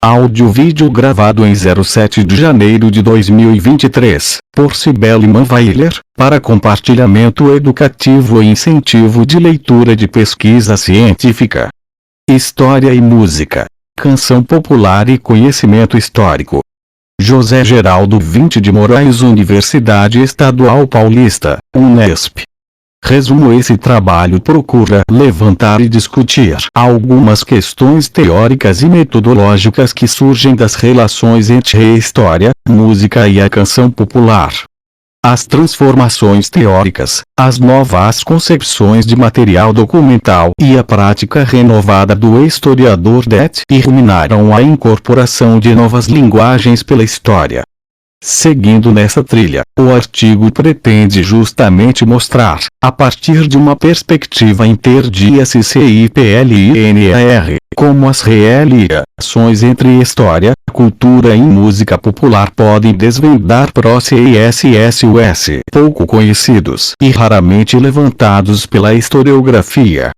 Áudio-vídeo gravado em 07 de janeiro de 2023, por Cibele Manweiler, para compartilhamento educativo e incentivo de leitura de pesquisa científica. História e música. Canção popular e conhecimento histórico. José Geraldo 20 de Moraes, Universidade Estadual Paulista, Unesp. Resumo: esse trabalho procura levantar e discutir algumas questões teóricas e metodológicas que surgem das relações entre a história, música e a canção popular. As transformações teóricas, as novas concepções de material documental e a prática renovada do historiador Det iluminaram a incorporação de novas linguagens pela história. Seguindo nessa trilha, o artigo pretende justamente mostrar, a partir de uma perspectiva interdisciplinar, como as relações entre história, cultura e música popular podem desvendar processos pouco conhecidos e raramente levantados pela historiografia.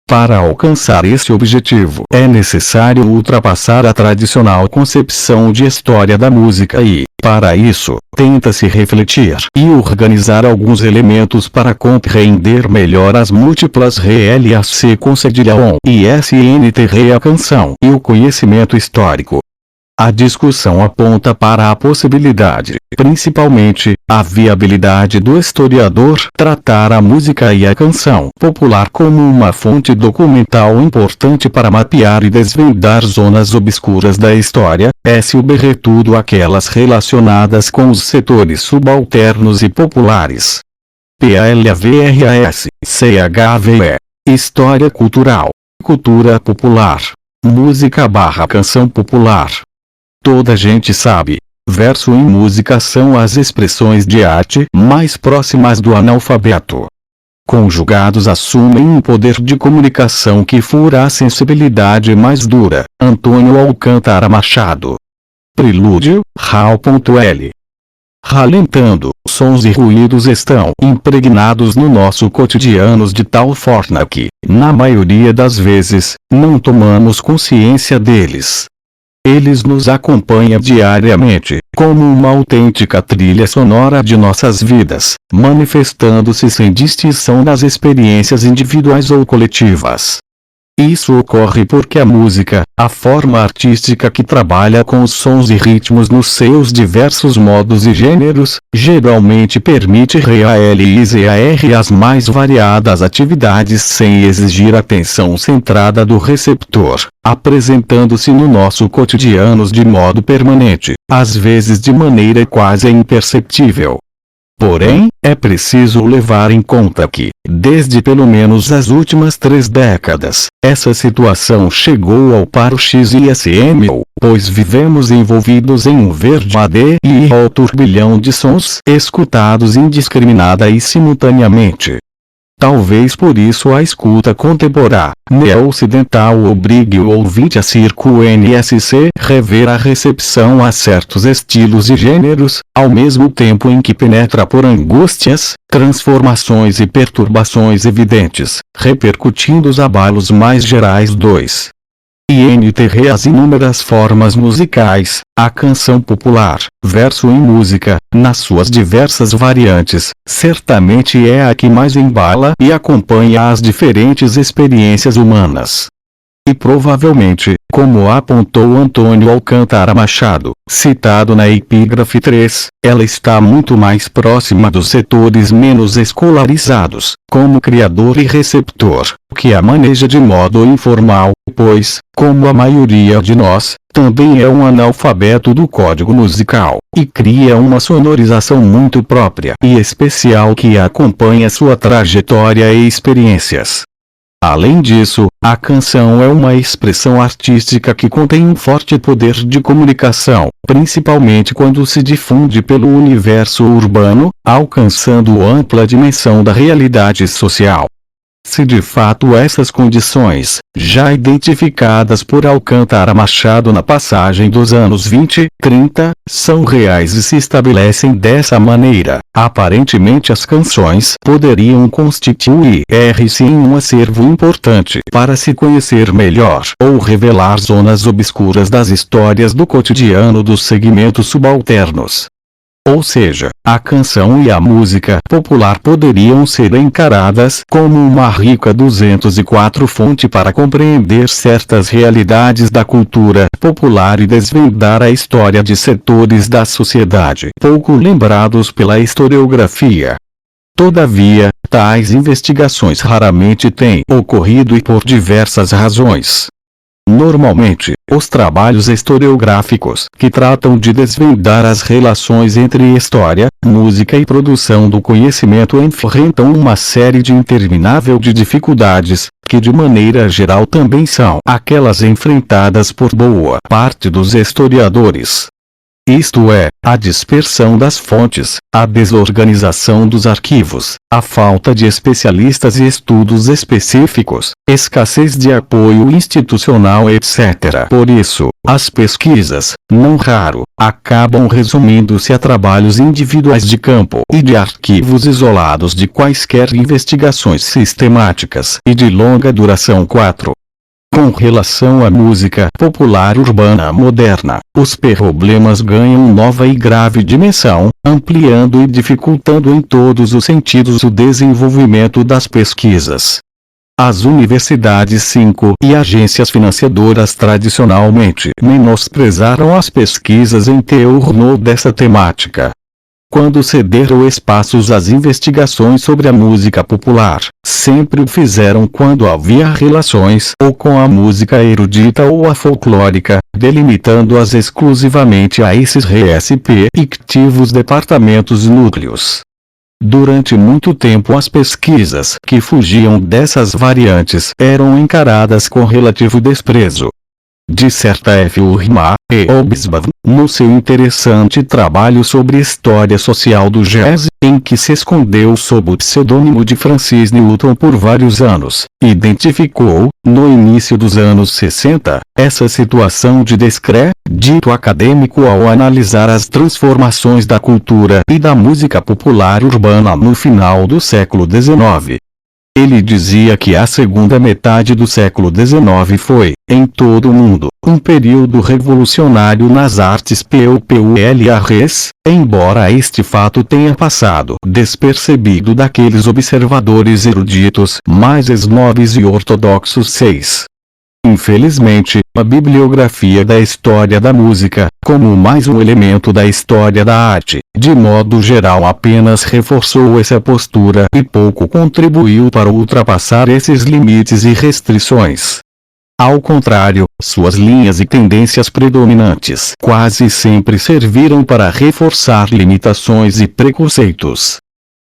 Para alcançar esse objetivo, é necessário ultrapassar a tradicional concepção de história da música e, para isso, tenta-se refletir e organizar alguns elementos para compreender melhor as múltiplas relações com cedilhão e SNTR, a canção e o conhecimento histórico. A discussão aponta para a possibilidade, principalmente, a viabilidade do historiador tratar a música e a canção popular como uma fonte documental importante para mapear e desvendar zonas obscuras da história, sobretudo aquelas relacionadas com os setores subalternos e populares. PALVRAS, CHVE. História cultural. Cultura popular. Música/canção popular. Toda gente sabe. Verso e música são as expressões de arte mais próximas do analfabeto. Conjugados assumem um poder de comunicação que fura a sensibilidade mais dura. Antônio Alcântara Machado. Prelúdio, Raul.L. Ralentando, sons e ruídos estão impregnados no nosso cotidiano de tal forma que, na maioria das vezes, não tomamos consciência deles. Eles nos acompanham diariamente, como uma autêntica trilha sonora de nossas vidas, manifestando-se sem distinção nas experiências individuais ou coletivas. Isso ocorre porque a música, a forma artística que trabalha com os sons e ritmos nos seus diversos modos e gêneros, geralmente permite realizar as mais variadas atividades sem exigir atenção centrada do receptor, apresentando-se no nosso cotidiano de modo permanente, às vezes de maneira quase imperceptível. Porém, é preciso levar em conta que, desde pelo menos as últimas 3 décadas, essa situação chegou ao paroxismo, pois vivemos envolvidos em um verdadeiro turbilhão de sons escutados indiscriminada e simultaneamente. Talvez por isso a escuta contemporânea ocidental obrigue o ouvinte a rever a recepção a certos estilos e gêneros, ao mesmo tempo em que penetra por angústias, transformações e perturbações evidentes, repercutindo os abalos mais gerais dos INTR, as inúmeras formas musicais, a canção popular, verso e música, nas suas diversas variantes, certamente é a que mais embala e acompanha as diferentes experiências humanas. E provavelmente, como apontou Antônio Alcântara Machado, citado na epígrafe 3, ela está muito mais próxima dos setores menos escolarizados, como criador e receptor, que a maneja de modo informal, pois, como a maioria de nós, também é um analfabeto do código musical, e cria uma sonorização muito própria e especial que acompanha sua trajetória e experiências. Além disso, a canção é uma expressão artística que contém um forte poder de comunicação, principalmente quando se difunde pelo universo urbano, alcançando ampla dimensão da realidade social. Se de fato essas condições, já identificadas por Alcântara Machado na passagem dos anos 20, 30, são reais e se estabelecem dessa maneira, aparentemente as canções poderiam constituir-se em um acervo importante para se conhecer melhor ou revelar zonas obscuras das histórias do cotidiano dos segmentos subalternos. Ou seja, a canção e a música popular poderiam ser encaradas como uma rica 204 fonte para compreender certas realidades da cultura popular e desvendar a história de setores da sociedade pouco lembrados pela historiografia. Todavia, tais investigações raramente têm ocorrido e por diversas razões. Normalmente, os trabalhos historiográficos que tratam de desvendar as relações entre história, música e produção do conhecimento enfrentam uma série de interminável de dificuldades, que de maneira geral também são aquelas enfrentadas por boa parte dos historiadores. Isto é, a dispersão das fontes, a desorganização dos arquivos, a falta de especialistas e estudos específicos, escassez de apoio institucional etc. Por isso, as pesquisas, não raro, acabam resumindo-se a trabalhos individuais de campo e de arquivos isolados de quaisquer investigações sistemáticas e de longa duração. 4. Com relação à música popular urbana moderna, os problemas ganham nova e grave dimensão, ampliando e dificultando em todos os sentidos o desenvolvimento das pesquisas. As universidades 5 e agências financiadoras tradicionalmente menosprezaram as pesquisas em torno dessa temática. Quando cederam espaços às investigações sobre a música popular, sempre o fizeram quando havia relações ou com a música erudita ou a folclórica, delimitando-as exclusivamente a esses respectivos departamentos e núcleos. Durante muito tempo as pesquisas que fugiam dessas variantes eram encaradas com relativo desprezo. Disserta F. Urma e Obsbaum, no seu interessante trabalho sobre história social do jazz, em que se escondeu sob o pseudônimo de Francis Newton por vários anos, identificou, no início dos anos 60, essa situação de descrédito acadêmico ao analisar as transformações da cultura e da música popular urbana no final do século XIX. Ele dizia que a segunda metade do século XIX foi, em todo o mundo, um período revolucionário nas artes populares, embora este fato tenha passado despercebido daqueles observadores eruditos mais esnobes e ortodoxos. 6. Infelizmente, a bibliografia da história da música, como mais um elemento da história da arte, de modo geral apenas reforçou essa postura e pouco contribuiu para ultrapassar esses limites e restrições. Ao contrário, suas linhas e tendências predominantes quase sempre serviram para reforçar limitações e preconceitos.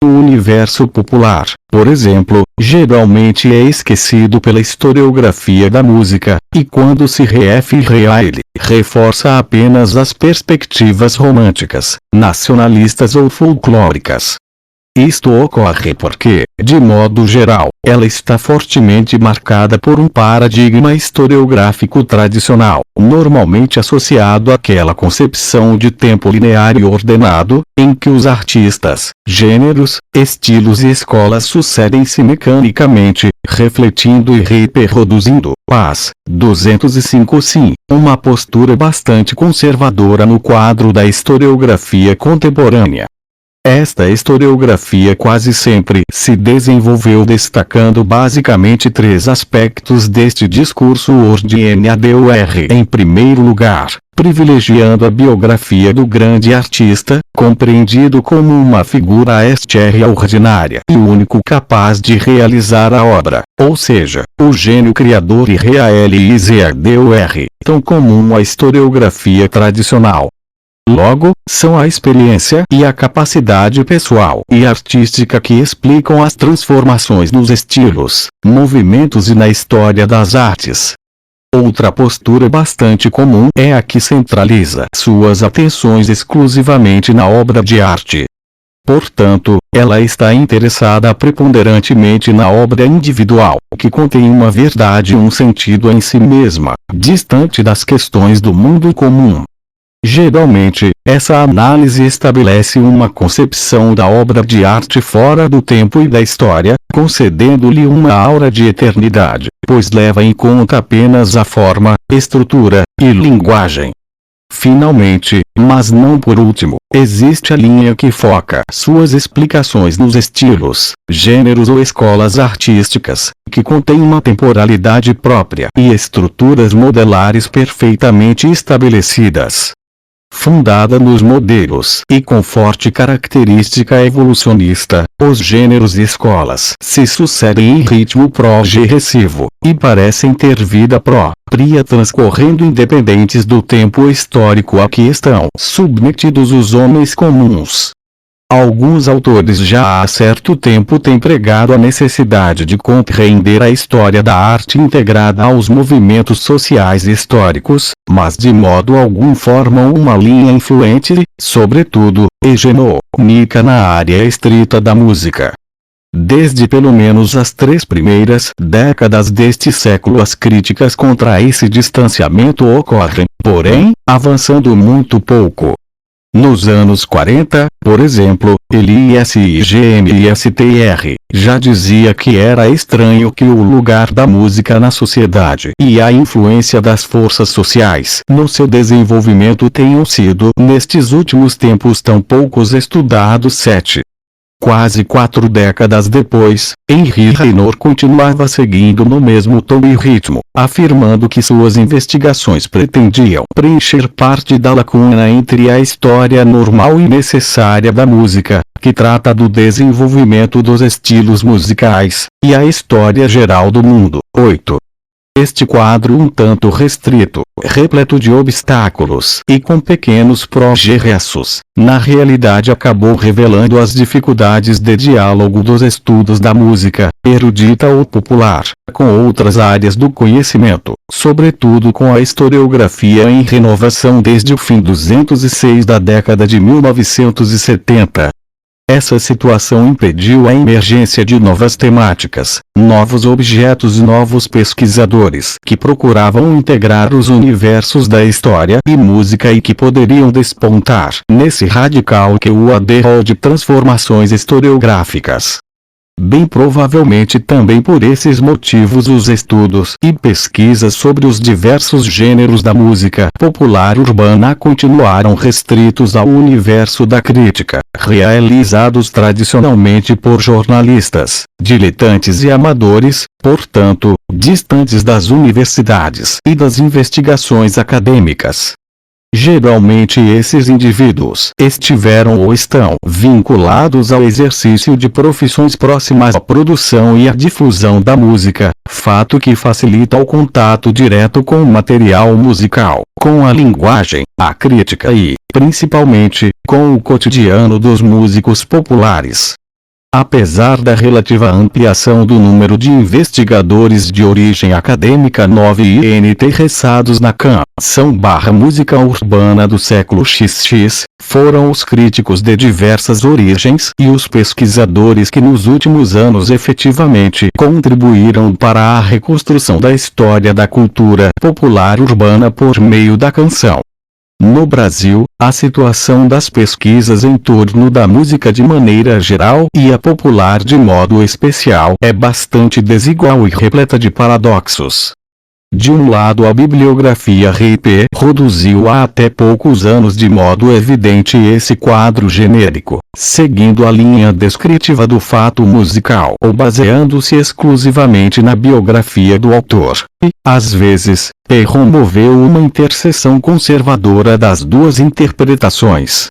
O universo popular, por exemplo, geralmente é esquecido pela historiografia da música, e quando se refere a ele, reforça apenas as perspectivas românticas, nacionalistas ou folclóricas. Isto ocorre porque, de modo geral, ela está fortemente marcada por um paradigma historiográfico tradicional, normalmente associado àquela concepção de tempo linear e ordenado, em que os artistas, gêneros, estilos e escolas sucedem-se mecanicamente, refletindo e reproduzindo. Paz, 205. Sim, uma postura bastante conservadora no quadro da historiografia contemporânea. Esta historiografia quase sempre se desenvolveu destacando basicamente três aspectos deste discurso ordinário. Em primeiro lugar, privilegiando a biografia do grande artista, compreendido como uma figura extraordinária e único capaz de realizar a obra, ou seja, o gênio criador e realizador, tão comum à historiografia tradicional. Logo, são a experiência e a capacidade pessoal e artística que explicam as transformações nos estilos, movimentos e na história das artes. Outra postura bastante comum é a que centraliza suas atenções exclusivamente na obra de arte. Portanto, ela está interessada preponderantemente na obra individual, que contém uma verdade e um sentido em si mesma, distante das questões do mundo comum. Geralmente, essa análise estabelece uma concepção da obra de arte fora do tempo e da história, concedendo-lhe uma aura de eternidade, pois leva em conta apenas a forma, estrutura e linguagem. Finalmente, mas não por último, existe a linha que foca suas explicações nos estilos, gêneros ou escolas artísticas, que contém uma temporalidade própria e estruturas modelares perfeitamente estabelecidas. Fundada nos modelos e com forte característica evolucionista, os gêneros e escolas se sucedem em ritmo progressivo, e parecem ter vida própria transcorrendo independentes do tempo histórico a que estão submetidos os homens comuns. Alguns autores já há certo tempo têm pregado a necessidade de compreender a história da arte integrada aos movimentos sociais históricos, mas de modo algum formam uma linha influente, sobretudo, hegemônica na área estrita da música. Desde pelo menos as 3 primeiras décadas deste século as críticas contra esse distanciamento ocorrem, porém, avançando muito pouco. Nos anos 40, por exemplo, LISIGMISTR já dizia que era estranho que o lugar da música na sociedade e a influência das forças sociais no seu desenvolvimento tenham sido, nestes últimos tempos tão poucos estudados. Quase 4 décadas depois, Henri Raynaud continuava seguindo no mesmo tom e ritmo, afirmando que suas investigações pretendiam preencher parte da lacuna entre a história normal e necessária da música, que trata do desenvolvimento dos estilos musicais, e a história geral do mundo. Este quadro um tanto restrito, repleto de obstáculos e com pequenos progressos, na realidade acabou revelando as dificuldades de diálogo dos estudos da música, erudita ou popular, com outras áreas do conhecimento, sobretudo com a historiografia em renovação desde o fim 206 da década de 1970. Essa situação impediu a emergência de novas temáticas, novos objetos e novos pesquisadores que procuravam integrar os universos da história e música e que poderiam despontar nesse radical que o aderrou de transformações historiográficas. Bem provavelmente também por esses motivos os estudos e pesquisas sobre os diversos gêneros da música popular urbana continuaram restritos ao universo da crítica, realizados tradicionalmente por jornalistas, diletantes e amadores, portanto, distantes das universidades e das investigações acadêmicas. Geralmente esses indivíduos estiveram ou estão vinculados ao exercício de profissões próximas à produção e à difusão da música, fato que facilita o contato direto com o material musical, com a linguagem, a crítica e, principalmente, com o cotidiano dos músicos populares. Apesar da relativa ampliação do número de investigadores de origem acadêmica nova e interessados na canção/música urbana do século XX, foram os críticos de diversas origens e os pesquisadores que nos últimos anos efetivamente contribuíram para a reconstrução da história da cultura popular urbana por meio da canção. No Brasil, a situação das pesquisas em torno da música de maneira geral e a popular de modo especial é bastante desigual e repleta de paradoxos. De um lado, a bibliografia reproduziu há até poucos anos de modo evidente esse quadro genérico, seguindo a linha descritiva do fato musical ou baseando-se exclusivamente na biografia do autor, e, às vezes, promoveu uma interseção conservadora das duas interpretações.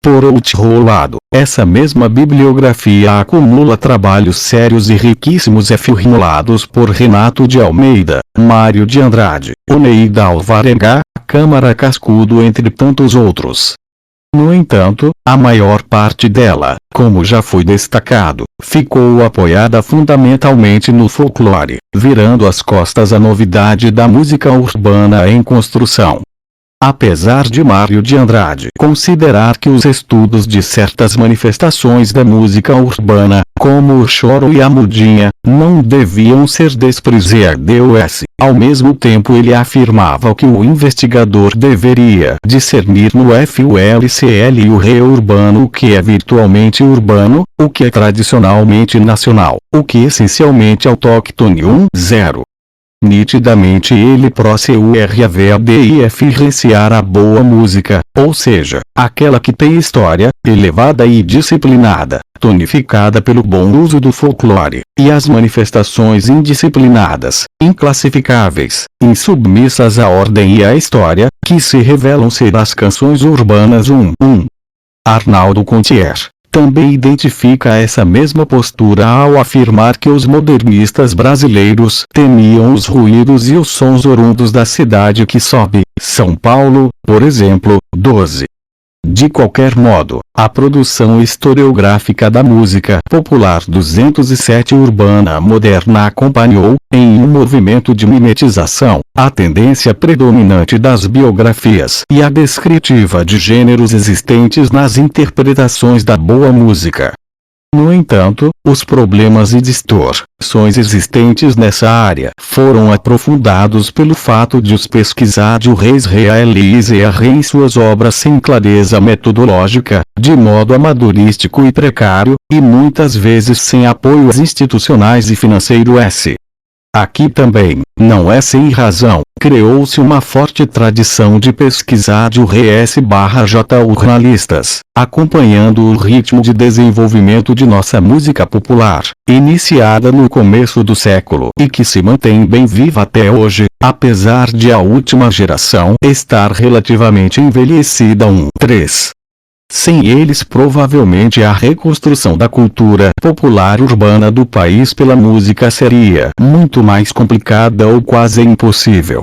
Por outro lado, essa mesma bibliografia acumula trabalhos sérios e riquíssimos formulados por Renato de Almeida, Mário de Andrade, Oneida Alvarenga, Câmara Cascudo entre tantos outros. No entanto, a maior parte dela, como já foi destacado, ficou apoiada fundamentalmente no folclore, virando as costas à novidade da música urbana em construção. Apesar de Mário de Andrade considerar que os estudos de certas manifestações da música urbana, como o choro e a mudinha, não deviam ser desprezados, ao mesmo tempo ele afirmava que o investigador deveria discernir no FULCL e o re urbano o que é virtualmente urbano, o que é tradicionalmente nacional, o que essencialmente autóctone 0. Nitidamente ele procura diferenciar a boa música, ou seja, aquela que tem história, elevada e disciplinada, tonificada pelo bom uso do folclore, e as manifestações indisciplinadas, inclassificáveis, insubmissas à ordem e à história, que se revelam ser as canções urbanas. Arnaldo Contier também identifica essa mesma postura ao afirmar que os modernistas brasileiros temiam os ruídos e os sons oriundos da cidade que sobe, São Paulo, por exemplo. De qualquer modo, a produção historiográfica da música popular 207 urbana moderna acompanhou, em um movimento de mimetização, a tendência predominante das biografias e a descritiva de gêneros existentes nas interpretações da boa música. No entanto, os problemas e distorções existentes nessa área foram aprofundados pelo fato de os pesquisadores realizar em suas obras sem clareza metodológica, de modo amadorístico e precário, e muitas vezes sem apoios institucionais e financeiros. Aqui também, não é sem razão, criou-se uma forte tradição de pesquisadores jornalistas, acompanhando o ritmo de desenvolvimento de nossa música popular, iniciada no começo do século e que se mantém bem viva até hoje, apesar de a última geração estar relativamente envelhecida. 3. Sem eles provavelmente a reconstrução da cultura popular urbana do país pela música seria muito mais complicada ou quase impossível.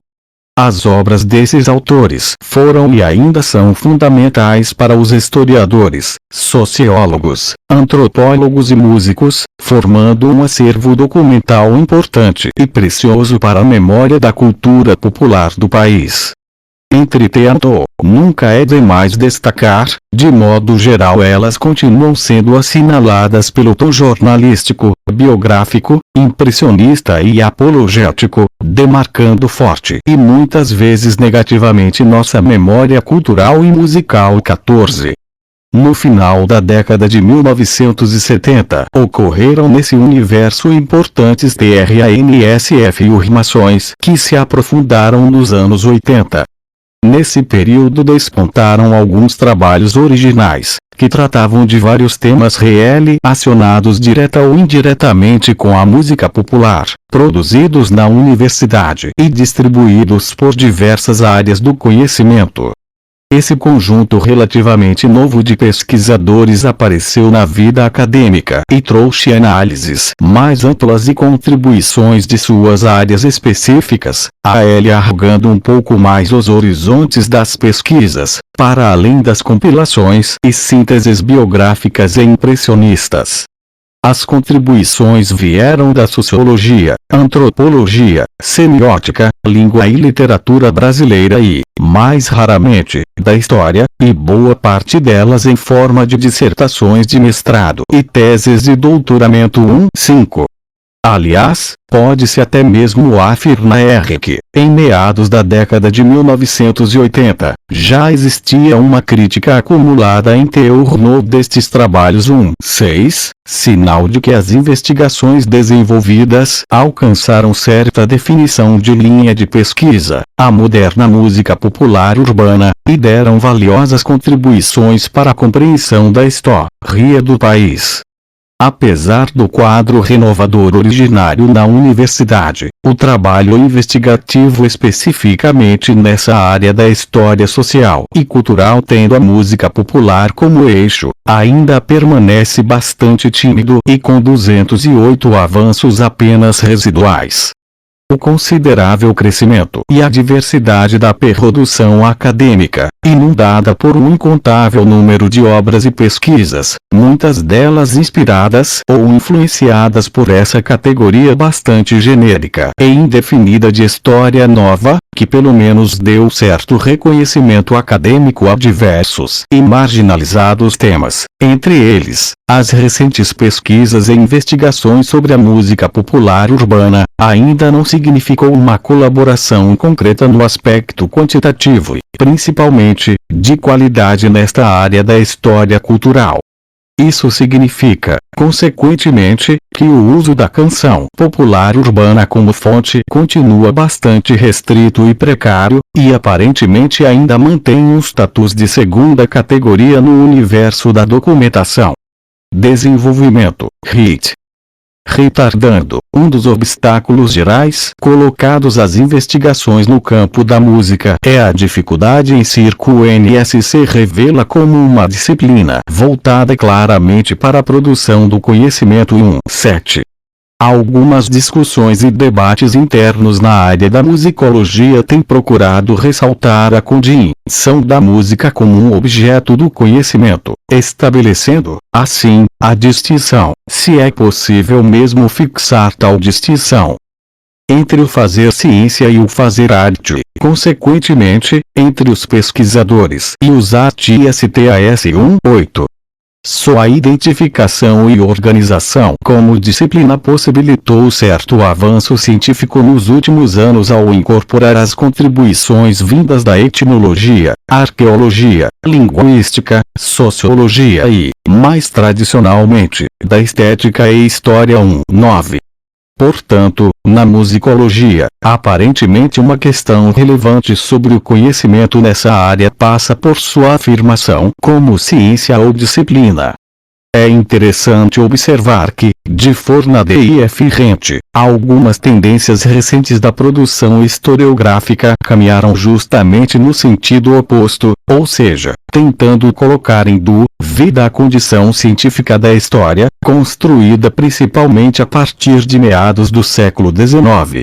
As obras desses autores foram e ainda são fundamentais para os historiadores, sociólogos, antropólogos e músicos, formando um acervo documental importante e precioso para a memória da cultura popular do país. Entretanto, nunca é demais destacar, de modo geral elas continuam sendo assinaladas pelo tom jornalístico, biográfico, impressionista e apologético, demarcando forte e muitas vezes negativamente nossa memória cultural e musical. 14. No final da década de 1970, ocorreram nesse universo importantes transformações que se aprofundaram nos anos 80. Nesse período despontaram alguns trabalhos originais, que tratavam de vários temas relacionados direta ou indiretamente com a música popular, produzidos na universidade e distribuídos por diversas áreas do conhecimento. Esse conjunto relativamente novo de pesquisadores apareceu na vida acadêmica e trouxe análises mais amplas e contribuições de suas áreas específicas, alargando um pouco mais os horizontes das pesquisas, para além das compilações e sínteses biográficas e impressionistas. As contribuições vieram da sociologia, antropologia, semiótica, língua e literatura brasileira e, mais raramente, da história, e boa parte delas em forma de dissertações de mestrado e teses de doutoramento. 5. Aliás, pode-se até mesmo afirmar que, em meados da década de 1980, já existia uma crítica acumulada em torno destes trabalhos. 6. Sinal de que as investigações desenvolvidas alcançaram certa definição de linha de pesquisa, a moderna música popular urbana, e deram valiosas contribuições para a compreensão da história do país. Apesar do quadro renovador originário na universidade, o trabalho investigativo especificamente nessa área da história social e cultural tendo a música popular como eixo, ainda permanece bastante tímido e com 208 avanços apenas residuais. O considerável crescimento e a diversidade da produção acadêmica, inundada por um incontável número de obras e pesquisas, muitas delas inspiradas ou influenciadas por essa categoria bastante genérica e indefinida de história nova, que pelo menos deu certo reconhecimento acadêmico a diversos e marginalizados temas, entre eles, as recentes pesquisas e investigações sobre a música popular urbana, ainda não significou uma colaboração concreta no aspecto quantitativo e, principalmente, de qualidade nesta área da história cultural. Isso significa, consequentemente, que o uso da canção popular urbana como fonte continua bastante restrito e precário, e aparentemente ainda mantém um status de segunda categoria no universo da documentação. Desenvolvimento, RIT. Retardando, um dos obstáculos gerais colocados às investigações no campo da música é a dificuldade em si. O NSC revela como uma disciplina voltada claramente para a produção do conhecimento. 7. Algumas discussões e debates internos na área da musicologia têm procurado ressaltar a condição da música como um objeto do conhecimento, estabelecendo, assim, a distinção, se é possível mesmo fixar tal distinção, entre o fazer ciência e o fazer arte, consequentemente, entre os pesquisadores e os artistas. 8. Só a identificação e organização como disciplina possibilitou certo avanço científico nos últimos anos ao incorporar as contribuições vindas da etnologia, arqueologia, linguística, sociologia e, mais tradicionalmente, da estética e história. 9. Portanto, na musicologia, aparentemente uma questão relevante sobre o conhecimento nessa área passa por sua afirmação como ciência ou disciplina. É interessante observar que, de forma diferente, algumas tendências recentes da produção historiográfica caminharam justamente no sentido oposto, ou seja, tentando colocar em dúvida a condição científica da história, construída principalmente a partir de meados do século XIX.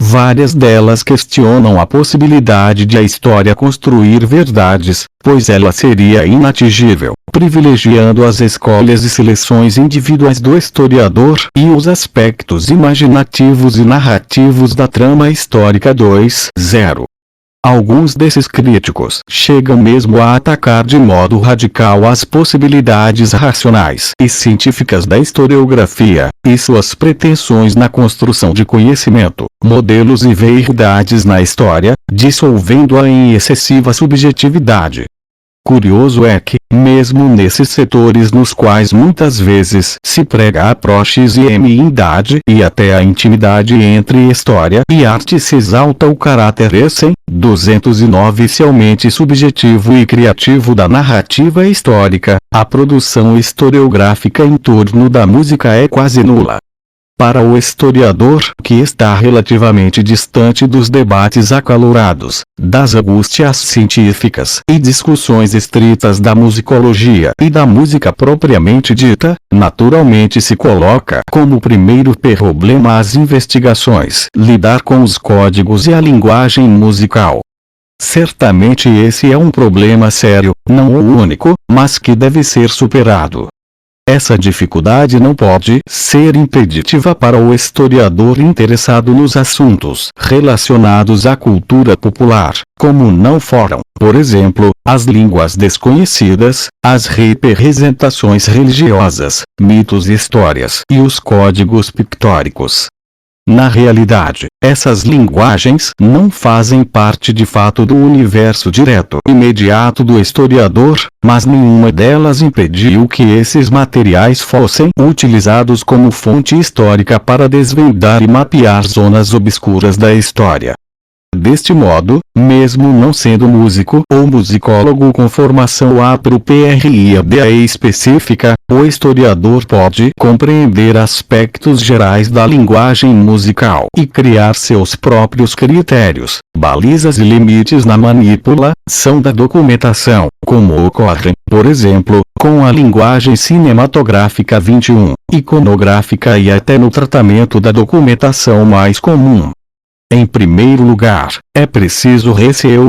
Várias delas questionam a possibilidade de a história construir verdades, pois ela seria inatingível, privilegiando as escolhas e seleções individuais do historiador e os aspectos imaginativos e narrativos da trama histórica. 2.0. Alguns desses críticos chegam mesmo a atacar de modo radical as possibilidades racionais e científicas da historiografia, e suas pretensões na construção de conhecimento, modelos e verdades na história, dissolvendo-a em excessiva subjetividade. Curioso é que, mesmo nesses setores nos quais muitas vezes se prega a proximidade e até a intimidade entre história e arte, se exalta o caráter 209 inicialmente subjetivo e criativo da narrativa histórica, a produção historiográfica em torno da música é quase nula. Para o historiador que está relativamente distante dos debates acalorados, das angústias científicas e discussões estritas da musicologia e da música propriamente dita, naturalmente se coloca como primeiro problema as investigações, lidar com os códigos e a linguagem musical. Certamente esse é um problema sério, não o único, mas que deve ser superado. Essa dificuldade não pode ser impeditiva para o historiador interessado nos assuntos relacionados à cultura popular, como não foram, por exemplo, as línguas desconhecidas, as representações religiosas, mitos e histórias e os códigos pictóricos. Na realidade, essas linguagens não fazem parte de fato do universo direto e imediato do historiador, mas nenhuma delas impediu que esses materiais fossem utilizados como fonte histórica para desvendar e mapear zonas obscuras da história. Deste modo, mesmo não sendo músico ou musicólogo com formação apropriada e específica, o historiador pode compreender aspectos gerais da linguagem musical e criar seus próprios critérios, balizas e limites na manipulação da documentação, como ocorre, por exemplo, com a linguagem cinematográfica. 21, iconográfica e até no tratamento da documentação mais comum. Em primeiro lugar, é preciso reconhecer,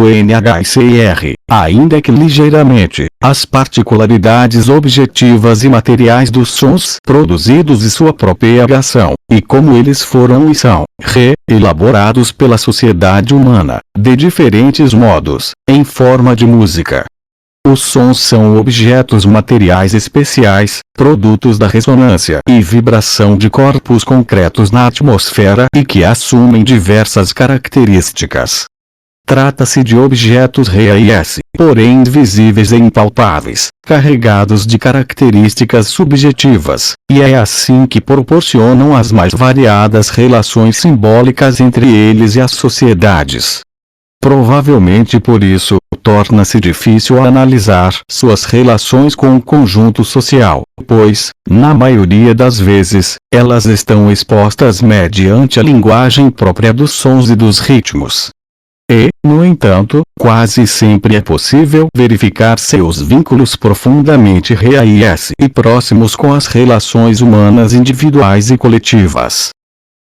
ainda que ligeiramente, as particularidades objetivas e materiais dos sons produzidos e sua propagação, e como eles foram e são elaborados pela sociedade humana, de diferentes modos, em forma de música. Os sons são objetos materiais especiais, produtos da ressonância e vibração de corpos concretos na atmosfera e que assumem diversas características. Trata-se de objetos reais, porém invisíveis e impalpáveis, carregados de características subjetivas, e é assim que proporcionam as mais variadas relações simbólicas entre eles e as sociedades. Provavelmente por isso, torna-se difícil analisar suas relações com o conjunto social, pois, na maioria das vezes, elas estão expostas mediante a linguagem própria dos sons e dos ritmos. E, no entanto, quase sempre é possível verificar seus vínculos profundamente reais e próximos com as relações humanas individuais e coletivas.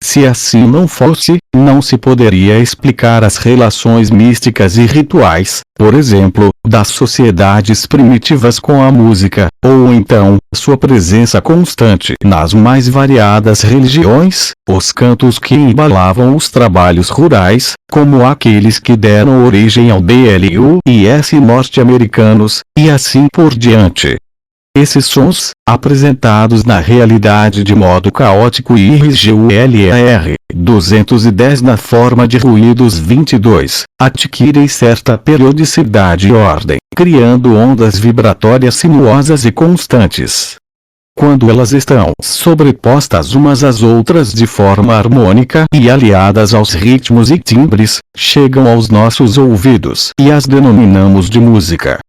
Se assim não fosse, não se poderia explicar as relações místicas e rituais, por exemplo, das sociedades primitivas com a música, ou então, sua presença constante nas mais variadas religiões, os cantos que embalavam os trabalhos rurais, como aqueles que deram origem ao blues norte-americanos, e assim por diante. Esses sons, apresentados na realidade de modo caótico e irregular, 210 na forma de ruídos 22, adquirem certa periodicidade e ordem, criando ondas vibratórias sinuosas e constantes. Quando elas estão sobrepostas umas às outras de forma harmônica e aliadas aos ritmos e timbres, chegam aos nossos ouvidos e as denominamos de música.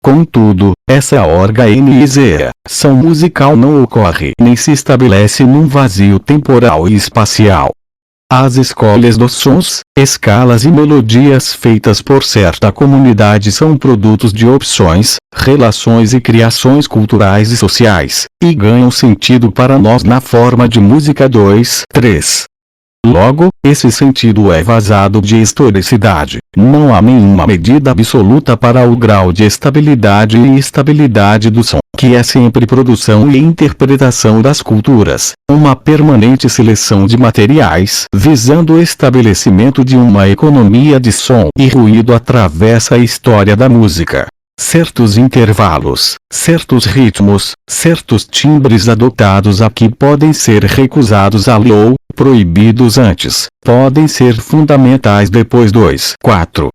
Contudo, essa organização musical não ocorre nem se estabelece num vazio temporal e espacial. As escolhas dos sons, escalas e melodias feitas por certa comunidade são produtos de opções, relações e criações culturais e sociais, e ganham sentido para nós na forma de música 2, 3. Logo, esse sentido é vazado de historicidade. Não há nenhuma medida absoluta para o grau de estabilidade e estabilidade do som, que é sempre produção e interpretação das culturas, uma permanente seleção de materiais visando o estabelecimento de uma economia de som e ruído atravessa a história da música. Certos intervalos, certos ritmos, certos timbres adotados aqui podem ser recusados ou proibidos antes, podem ser fundamentais depois 2, 4.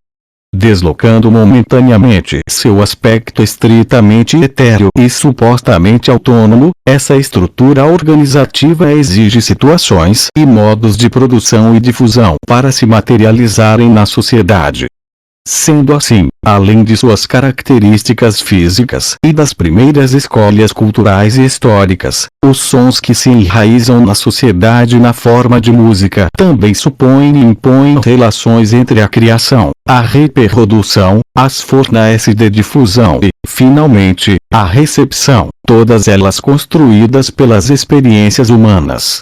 Deslocando momentaneamente seu aspecto estritamente etéreo e supostamente autônomo, essa estrutura organizativa exige situações e modos de produção e difusão para se materializarem na sociedade. Sendo assim, além de suas características físicas e das primeiras escolhas culturais e históricas, os sons que se enraizam na sociedade na forma de música também supõem e impõem relações entre a criação, a reprodução, as formas de difusão e, finalmente, a recepção, todas elas construídas pelas experiências humanas.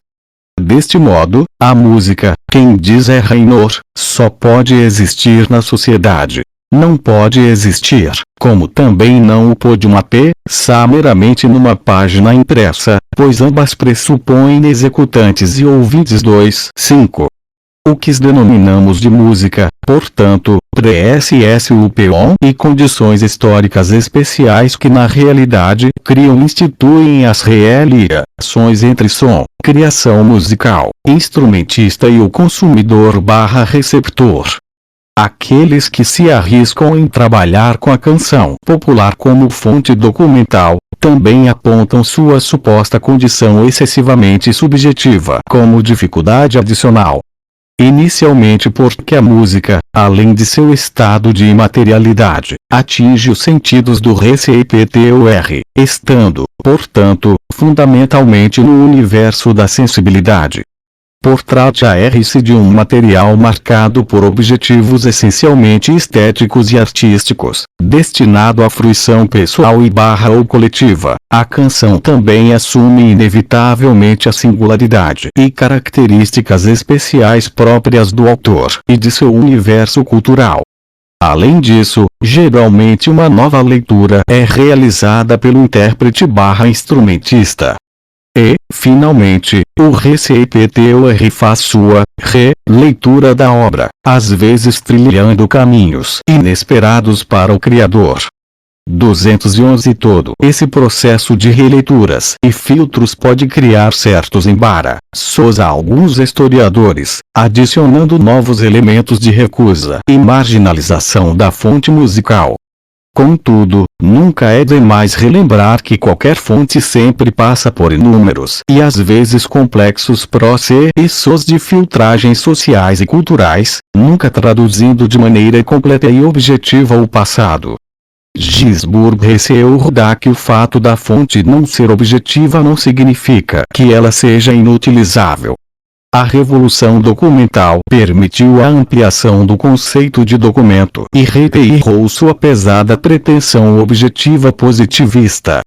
Deste modo, a música, quem diz é Raynor, só pode existir na sociedade. Não pode existir, como também não o pode uma peça meramente numa página impressa, pois ambas pressupõem executantes e ouvintes 2, 5. O que denominamos de música, portanto, pressupõe e condições históricas especiais que na realidade criam e instituem as relações entre som, criação musical, instrumentista e o consumidor/receptor. Aqueles que se arriscam em trabalhar com a canção popular como fonte documental, também apontam sua suposta condição excessivamente subjetiva como dificuldade adicional. Inicialmente porque a música, além de seu estado de imaterialidade, atinge os sentidos do receptor, estando, portanto, fundamentalmente no universo da sensibilidade. Por tratar-se de um material marcado por objetivos essencialmente estéticos e artísticos, destinado à fruição pessoal ou coletiva, a canção também assume inevitavelmente a singularidade e características especiais próprias do autor e de seu universo cultural. Além disso, geralmente uma nova leitura é realizada pelo intérprete/instrumentista. E, finalmente, o receptor faz sua leitura da obra, às vezes trilhando caminhos inesperados para o criador. 211 Todo esse processo de releituras e filtros pode criar certos embaraços a alguns historiadores, adicionando novos elementos de recusa e marginalização da fonte musical. Contudo, nunca é demais relembrar que qualquer fonte sempre passa por inúmeros e às vezes complexos processos de filtragem sociais e culturais, nunca traduzindo de maneira completa e objetiva o passado. Gisburg recusa que o fato da fonte não ser objetiva não significa que ela seja inutilizável. A revolução documental permitiu a ampliação do conceito de documento e retirou sua pesada pretensão objetiva positivista.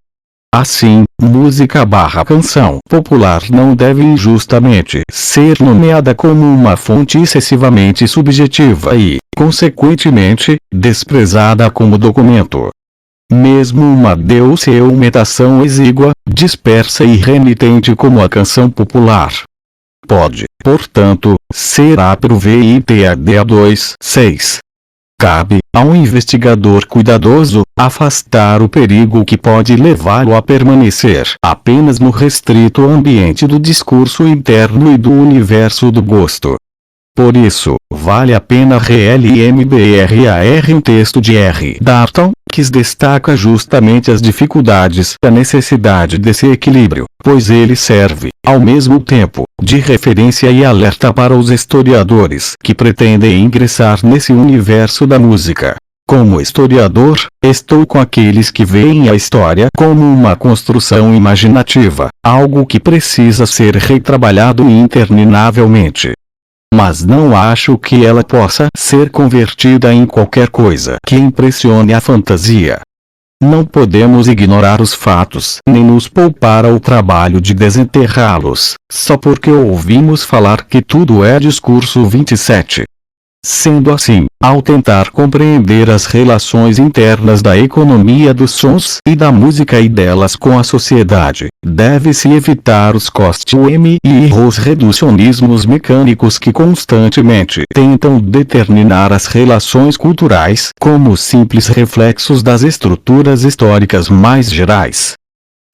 Assim, música/canção popular não deve injustamente ser nomeada como uma fonte excessivamente subjetiva e, consequentemente, desprezada como documento. Mesmo uma documentação exígua, dispersa e remitente como a canção popular pode, portanto, ser aproveitada. 2.6. Cabe ao investigador cuidadoso afastar o perigo que pode levá-lo a permanecer apenas no restrito ambiente do discurso interno e do universo do gosto. Por isso, vale a pena relembrar um texto de R. Darton, que destaca justamente as dificuldades e a necessidade desse equilíbrio, pois ele serve, ao mesmo tempo, de referência e alerta para os historiadores que pretendem ingressar nesse universo da música. Como historiador, estou com aqueles que veem a história como uma construção imaginativa, algo que precisa ser retrabalhado interminavelmente. Mas não acho que ela possa ser convertida em qualquer coisa que impressione a fantasia. Não podemos ignorar os fatos nem nos poupar ao trabalho de desenterrá-los, só porque ouvimos falar que tudo é discurso. 27. Sendo assim, ao tentar compreender as relações internas da economia dos sons e da música e delas com a sociedade, deve-se evitar os costumes e os reducionismos mecânicos que constantemente tentam determinar as relações culturais como simples reflexos das estruturas históricas mais gerais.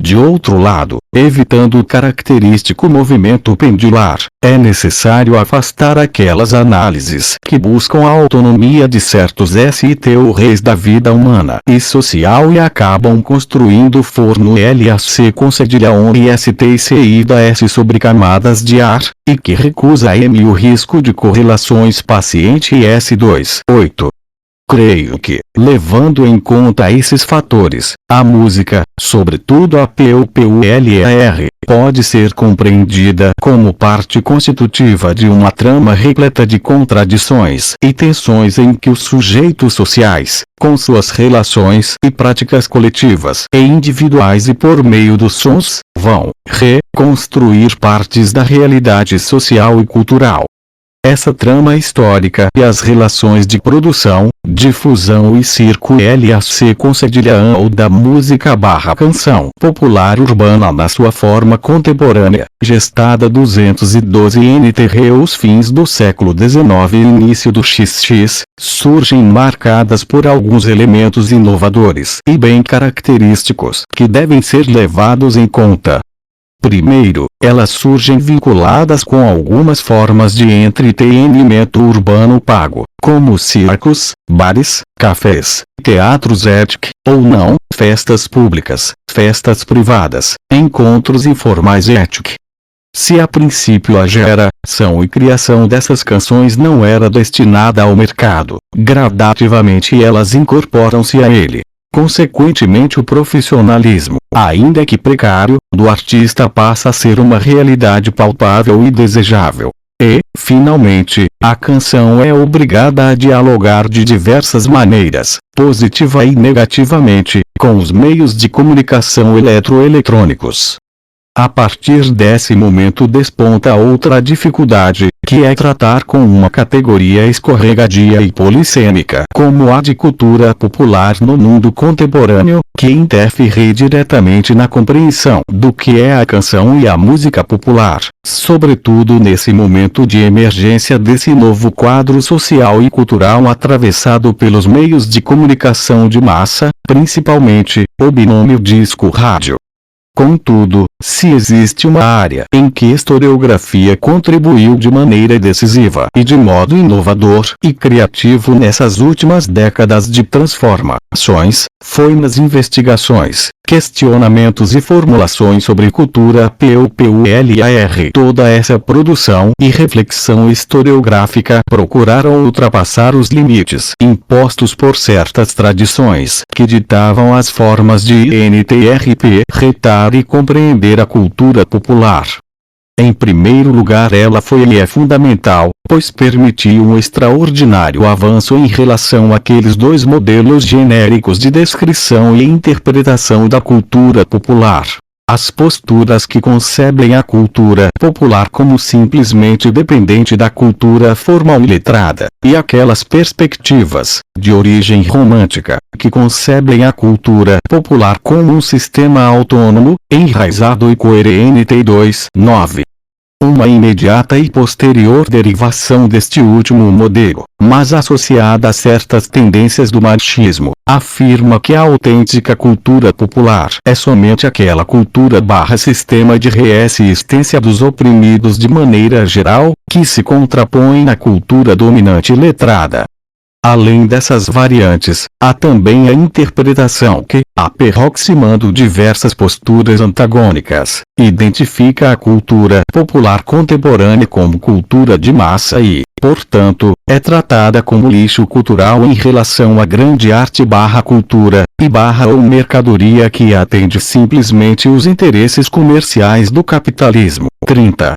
De outro lado, evitando o característico movimento pendular, é necessário afastar aquelas análises que buscam a autonomia de certos setores da vida humana e social e acabam construindo forno LAC com cedilha ON e STCI da S sobre camadas de ar, e que recusa o risco de correlações paciente S2. 8. Creio que, levando em conta esses fatores, a música, sobretudo a popular, pode ser compreendida como parte constitutiva de uma trama repleta de contradições e tensões em que os sujeitos sociais, com suas relações e práticas coletivas e individuais e por meio dos sons, vão reconstruir partes da realidade social e cultural. Essa trama histórica e as relações de produção, difusão e circulação com cedilha ou da música/canção popular urbana na sua forma contemporânea, gestada 212 entre os fins do século XIX e início do XX, surgem marcadas por alguns elementos inovadores e bem característicos que devem ser levados em conta. Primeiro, elas surgem vinculadas com algumas formas de entretenimento urbano pago, como circos, bares, cafés, teatros ou não, festas públicas, festas privadas, encontros informais Se a princípio a geração e criação dessas canções não era destinada ao mercado, gradativamente elas incorporam-se a ele. Consequentemente, o profissionalismo, ainda que precário, do artista passa a ser uma realidade palpável e desejável. E, finalmente, a canção é obrigada a dialogar de diversas maneiras, positiva e negativamente, com os meios de comunicação eletroeletrônicos. A partir desse momento desponta outra dificuldade, que é tratar com uma categoria escorregadia e polissêmica como a de cultura popular no mundo contemporâneo, que interfere diretamente na compreensão do que é a canção e a música popular, sobretudo nesse momento de emergência desse novo quadro social e cultural atravessado pelos meios de comunicação de massa, principalmente o binômio disco-rádio. Contudo, se existe uma área em que a historiografia contribuiu de maneira decisiva e de modo inovador e criativo nessas últimas décadas de transformações, foi nas investigações, questionamentos e formulações sobre cultura popular. Toda essa produção e reflexão historiográfica procuraram ultrapassar os limites impostos por certas tradições que ditavam as formas de interpretar e compreender a cultura popular. Em primeiro lugar, ela foi e é fundamental, pois permitiu um extraordinário avanço em relação àqueles dois modelos genéricos de descrição e interpretação da cultura popular. As posturas que concebem a cultura popular como simplesmente dependente da cultura formal e letrada, e aquelas perspectivas, de origem romântica, que concebem a cultura popular como um sistema autônomo, enraizado e coerente. 9. Uma imediata e posterior derivação deste último modelo, mas associada a certas tendências do marxismo, afirma que a autêntica cultura popular é somente aquela cultura/sistema de resistência dos oprimidos de maneira geral, que se contrapõe à cultura dominante letrada. Além dessas variantes, há também a interpretação que, aproximando diversas posturas antagônicas, identifica a cultura popular contemporânea como cultura de massa e, portanto, é tratada como lixo cultural em relação à grande arte/cultura, ou mercadoria que atende simplesmente os interesses comerciais do capitalismo. 30.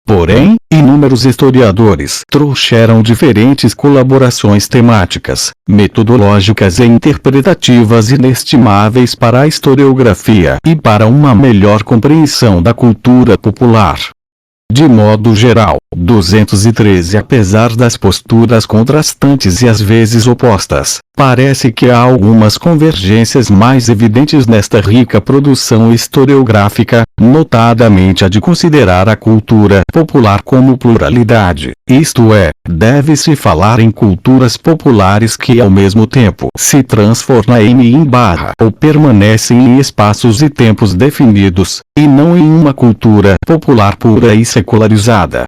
Porém, inúmeros historiadores trouxeram diferentes colaborações temáticas, metodológicas e interpretativas inestimáveis para a historiografia e para uma melhor compreensão da cultura popular. De modo geral, 213. Apesar das posturas contrastantes e às vezes opostas, parece que há algumas convergências mais evidentes nesta rica produção historiográfica, notadamente a de considerar a cultura popular como pluralidade, isto é, deve-se falar em culturas populares que ao mesmo tempo se transformam ou permanecem em espaços e tempos definidos, e não em uma cultura popular pura e secularizada.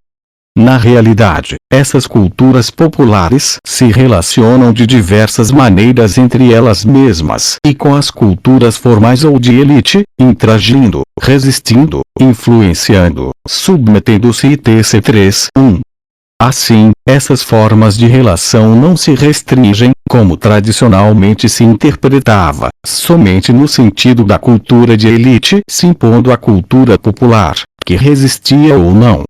Na realidade, essas culturas populares se relacionam de diversas maneiras entre elas mesmas e com as culturas formais ou de elite, interagindo, resistindo, influenciando, submetendo-se etc. 1. Assim, essas formas de relação não se restringem, como tradicionalmente se interpretava, somente no sentido da cultura de elite se impondo à cultura popular, que resistia ou não.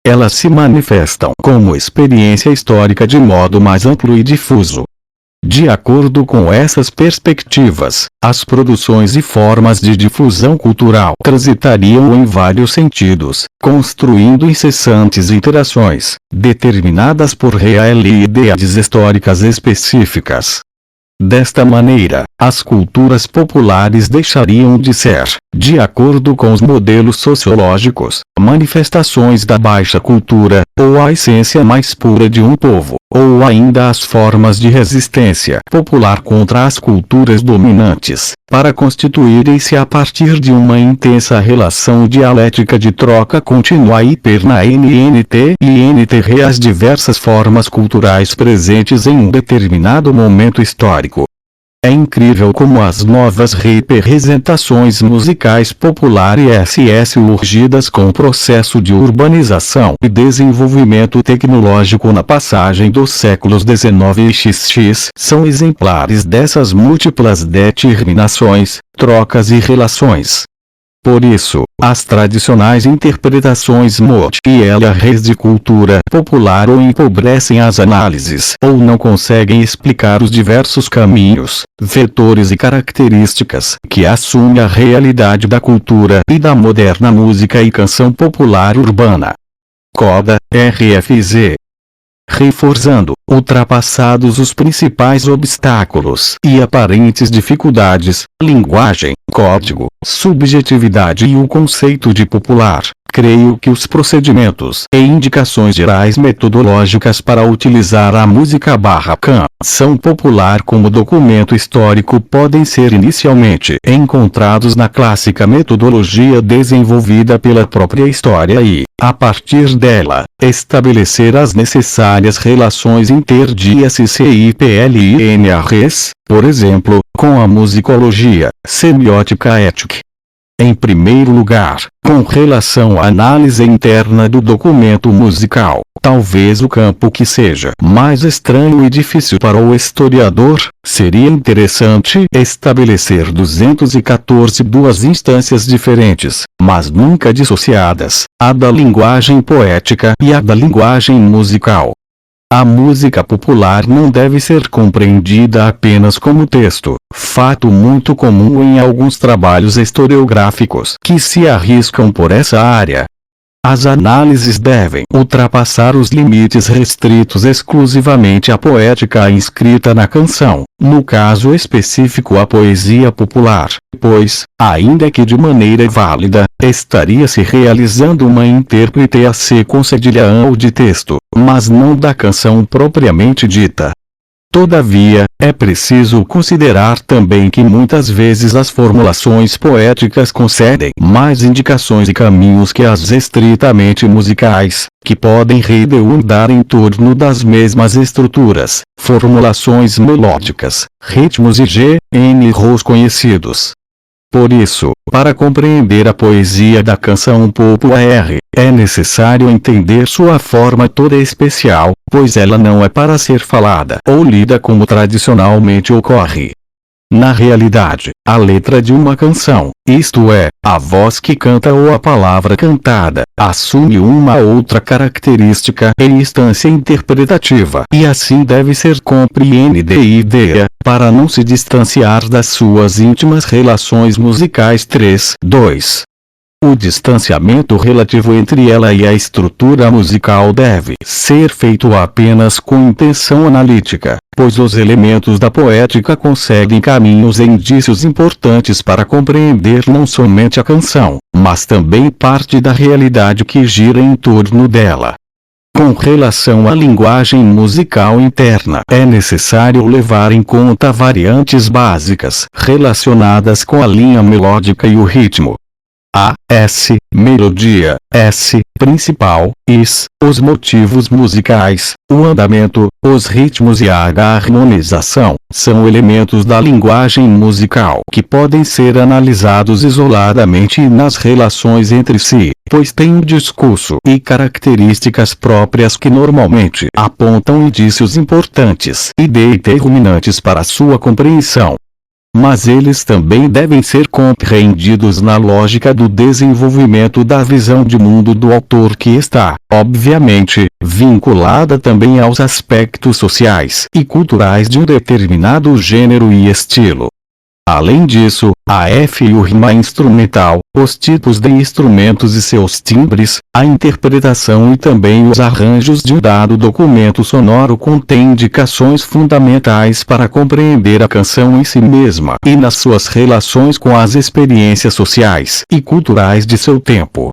Elas se manifestam como experiência histórica de modo mais amplo e difuso. De acordo com essas perspectivas, as produções e formas de difusão cultural transitariam em vários sentidos, construindo incessantes interações, determinadas por realidades históricas específicas. Desta maneira, as culturas populares deixariam de ser, de acordo com os modelos sociológicos, manifestações da baixa cultura, ou a essência mais pura de um povo, ou ainda as formas de resistência popular contra as culturas dominantes, para constituírem-se a partir de uma intensa relação dialética de troca contínua e permanente as diversas formas culturais presentes em um determinado momento histórico. É incrível como as novas representações musicais populares urgidas com o processo de urbanização e desenvolvimento tecnológico na passagem dos séculos XIX e XX são exemplares dessas múltiplas determinações, trocas e relações. Por isso, as tradicionais interpretações modelares de cultura popular ou empobrecem as análises ou não conseguem explicar os diversos caminhos, vetores e características que assumem a realidade da cultura e da moderna música e canção popular urbana. Coda, RFZ. Reforçando, ultrapassados os principais obstáculos e aparentes dificuldades, linguagem, código, subjetividade e o conceito de popular, creio que os procedimentos e indicações gerais metodológicas para utilizar a música/canção popular como documento histórico podem ser inicialmente encontrados na clássica metodologia desenvolvida pela própria história e, a partir dela, estabelecer as necessárias relações interdisciplinarias, por exemplo, com a musicologia, semiótica ética. Em primeiro lugar, com relação à análise interna do documento musical, talvez o campo que seja mais estranho e difícil para o historiador, seria interessante estabelecer 214 duas instâncias diferentes, mas nunca dissociadas, a da linguagem poética e a da linguagem musical. A música popular não deve ser compreendida apenas como texto, fato muito comum em alguns trabalhos historiográficos que se arriscam por essa área. As análises devem ultrapassar os limites restritos exclusivamente à poética inscrita na canção, no caso específico a poesia popular, pois, ainda que de maneira válida, estaria se realizando uma interpretação concedilhão de texto, mas não da canção propriamente dita. Todavia, é preciso considerar também que muitas vezes as formulações poéticas concedem mais indicações e caminhos que as estritamente musicais, que podem redundar em torno das mesmas estruturas, formulações melódicas, ritmos e gêneros conhecidos. Por isso, para compreender a poesia da canção popular, é necessário entender sua forma toda especial, pois ela não é para ser falada ou lida como tradicionalmente ocorre. Na realidade, a letra de uma canção, isto é, a voz que canta ou a palavra cantada, assume uma outra característica e instância interpretativa e assim deve ser compreendida, para não se distanciar das suas íntimas relações musicais. 3.2. O distanciamento relativo entre ela e a estrutura musical deve ser feito apenas com intenção analítica, pois os elementos da poética conseguem caminhos e indícios importantes para compreender não somente a canção, mas também parte da realidade que gira em torno dela. Com relação à linguagem musical interna, é necessário levar em conta variantes básicas relacionadas com a linha melódica e o ritmo. A, S, melodia, S, principal, Is, os motivos musicais, o andamento, os ritmos e a harmonização, são elementos da linguagem musical que podem ser analisados isoladamente e nas relações entre si, pois têm um discurso e características próprias que normalmente apontam indícios importantes e determinantes para sua compreensão. Mas eles também devem ser compreendidos na lógica do desenvolvimento da visão de mundo do autor, que está, obviamente, vinculada também aos aspectos sociais e culturais de um determinado gênero e estilo. Além disso, a F e o rima instrumental, os tipos de instrumentos e seus timbres, a interpretação e também os arranjos de um dado documento sonoro contêm indicações fundamentais para compreender a canção em si mesma e nas suas relações com as experiências sociais e culturais de seu tempo.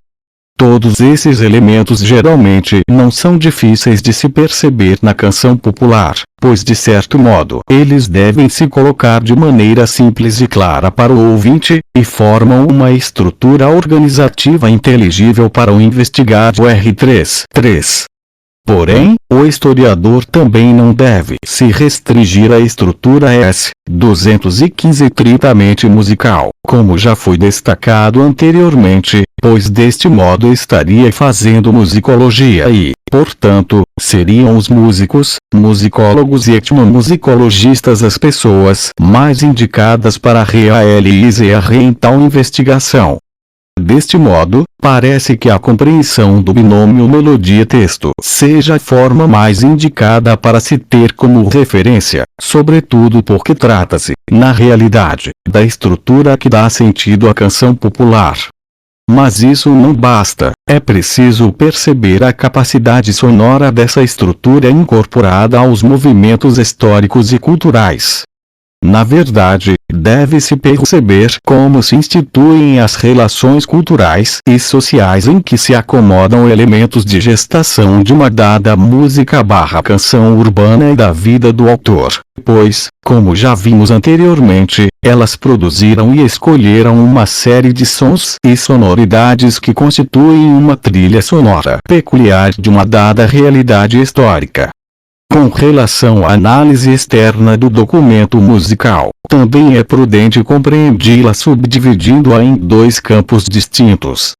Todos esses elementos geralmente não são difíceis de se perceber na canção popular, pois de certo modo eles devem se colocar de maneira simples e clara para o ouvinte, e formam uma estrutura organizativa inteligível para o investigador. 3. Porém, o historiador também não deve se restringir à estrutura S-215 tritamente musical, como já foi destacado anteriormente, pois deste modo estaria fazendo musicologia e, portanto, seriam os músicos, musicólogos e etnomusicologistas as pessoas mais indicadas para realizar em tal investigação. Deste modo, parece que a compreensão do binômio melodia-texto seja a forma mais indicada para se ter como referência, sobretudo porque trata-se, na realidade, da estrutura que dá sentido à canção popular. Mas isso não basta, é preciso perceber a capacidade sonora dessa estrutura incorporada aos movimentos históricos e culturais. Na verdade, deve-se perceber como se instituem as relações culturais e sociais em que se acomodam elementos de gestação de uma dada música/canção urbana e da vida do autor, pois, como já vimos anteriormente, elas produziram e escolheram uma série de sons e sonoridades que constituem uma trilha sonora peculiar de uma dada realidade histórica. Com relação à análise externa do documento musical, também é prudente compreendê-la subdividindo-a em dois campos distintos.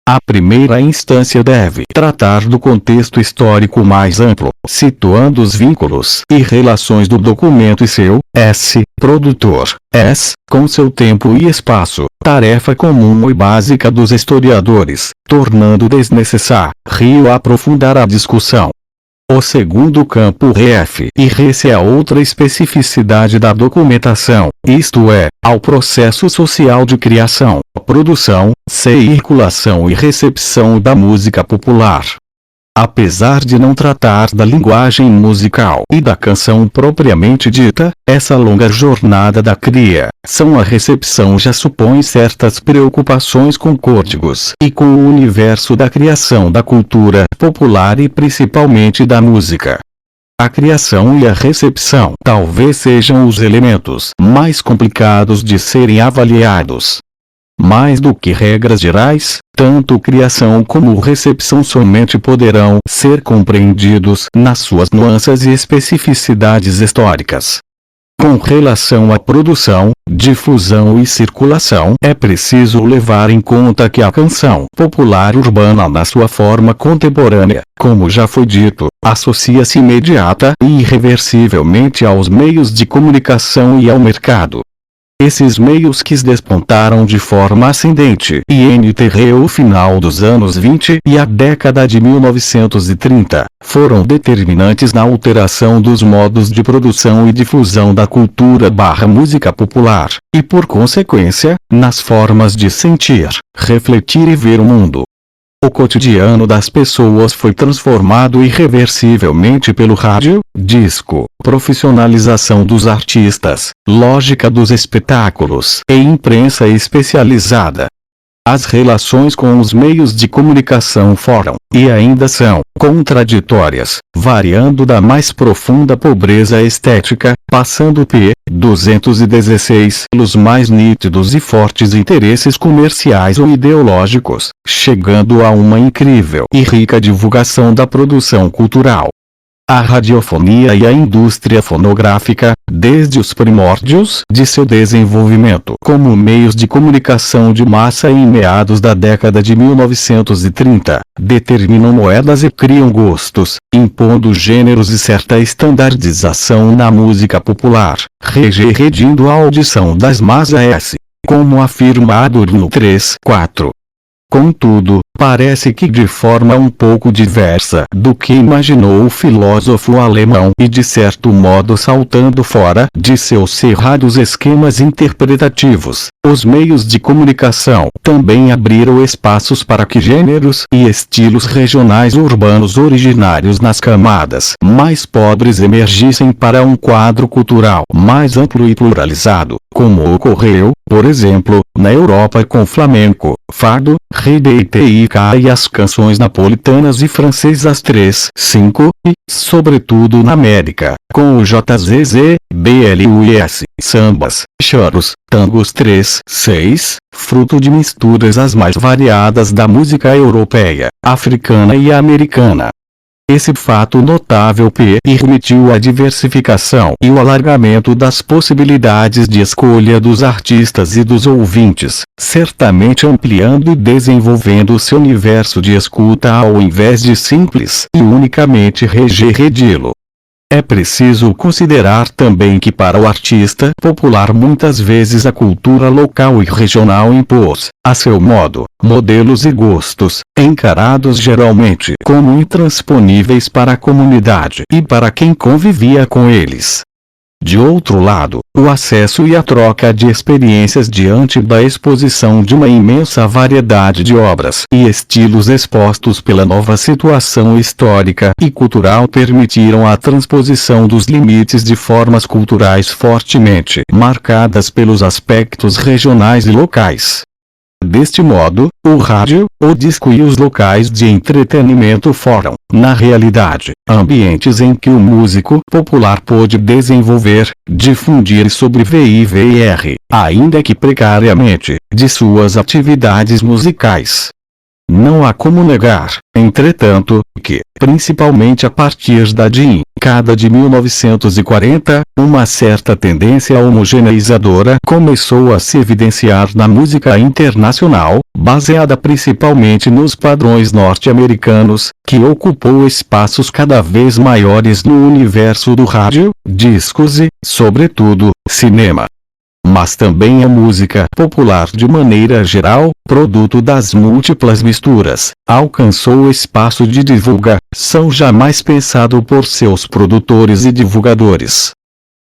A primeira instância deve tratar do contexto histórico mais amplo, situando os vínculos e relações do documento e seu produtor, com seu tempo e espaço, tarefa comum e básica dos historiadores, tornando desnecessário aprofundar a discussão. O segundo campo refere-se a outra especificidade da documentação, isto é, ao processo social de criação, produção, circulação e recepção da música popular. Apesar de não tratar da linguagem musical e da canção propriamente dita, essa longa jornada da criação à recepção já supõe certas preocupações com códigos e com o universo da criação da cultura popular e principalmente da música. A criação e a recepção talvez sejam os elementos mais complicados de serem avaliados. Mais do que regras gerais, tanto criação como recepção somente poderão ser compreendidos nas suas nuances e especificidades históricas. Com relação à produção, difusão e circulação, é preciso levar em conta que a canção popular urbana na sua forma contemporânea, como já foi dito, associa-se imediata e irreversivelmente aos meios de comunicação e ao mercado. Esses meios que despontaram de forma ascendente entre o final dos anos 20 e a década de 1930, foram determinantes na alteração dos modos de produção e difusão da cultura/música popular, e por consequência, nas formas de sentir, refletir e ver o mundo. O cotidiano das pessoas foi transformado irreversivelmente pelo rádio, disco, profissionalização dos artistas, lógica dos espetáculos e imprensa especializada. As relações com os meios de comunicação foram, e ainda são, contraditórias, variando da mais profunda pobreza estética, passando por 216 os mais nítidos e fortes interesses comerciais ou ideológicos, chegando a uma incrível e rica divulgação da produção cultural. A radiofonia e a indústria fonográfica, desde os primórdios de seu desenvolvimento como meios de comunicação de massa em meados da década de 1930, determinam moedas e criam gostos, impondo gêneros e certa estandardização na música popular, regredindo a audição das massas, como afirma Adorno 3.4. Contudo, parece que de forma um pouco diversa do que imaginou o filósofo alemão e de certo modo saltando fora de seus cerrados esquemas interpretativos, os meios de comunicação também abriram espaços para que gêneros e estilos regionais urbanos originários nas camadas mais pobres emergissem para um quadro cultural mais amplo e pluralizado, como ocorreu, por exemplo, na Europa com flamenco, fado, redeiteika e as canções napolitanas e francesas 3/5, e, sobretudo na América, com o JZZ, BLUS, sambas, choros, tangos 3/6, fruto de misturas as mais variadas da música europeia, africana e americana. Esse fato notável permitiu a diversificação e o alargamento das possibilidades de escolha dos artistas e dos ouvintes, certamente ampliando e desenvolvendo seu universo de escuta ao invés de simples e unicamente regredi-lo. É preciso considerar também que para o artista popular muitas vezes a cultura local e regional impôs, a seu modo, modelos e gostos, encarados geralmente como intransponíveis para a comunidade e para quem convivia com eles. De outro lado, o acesso e a troca de experiências diante da exposição de uma imensa variedade de obras e estilos expostos pela nova situação histórica e cultural permitiram a transposição dos limites de formas culturais fortemente marcadas pelos aspectos regionais e locais. Deste modo, o rádio, o disco e os locais de entretenimento foram, na realidade, ambientes em que o músico popular pôde desenvolver, difundir e sobreviver, ainda que precariamente, de suas atividades musicais. Não há como negar, entretanto, que, principalmente a partir da década de 1940, uma certa tendência homogeneizadora começou a se evidenciar na música internacional, baseada principalmente nos padrões norte-americanos, que ocupou espaços cada vez maiores no universo do rádio, discos e, sobretudo, cinema. Mas também a música popular de maneira geral, produto das múltiplas misturas, alcançou espaço de divulgação jamais pensado por seus produtores e divulgadores.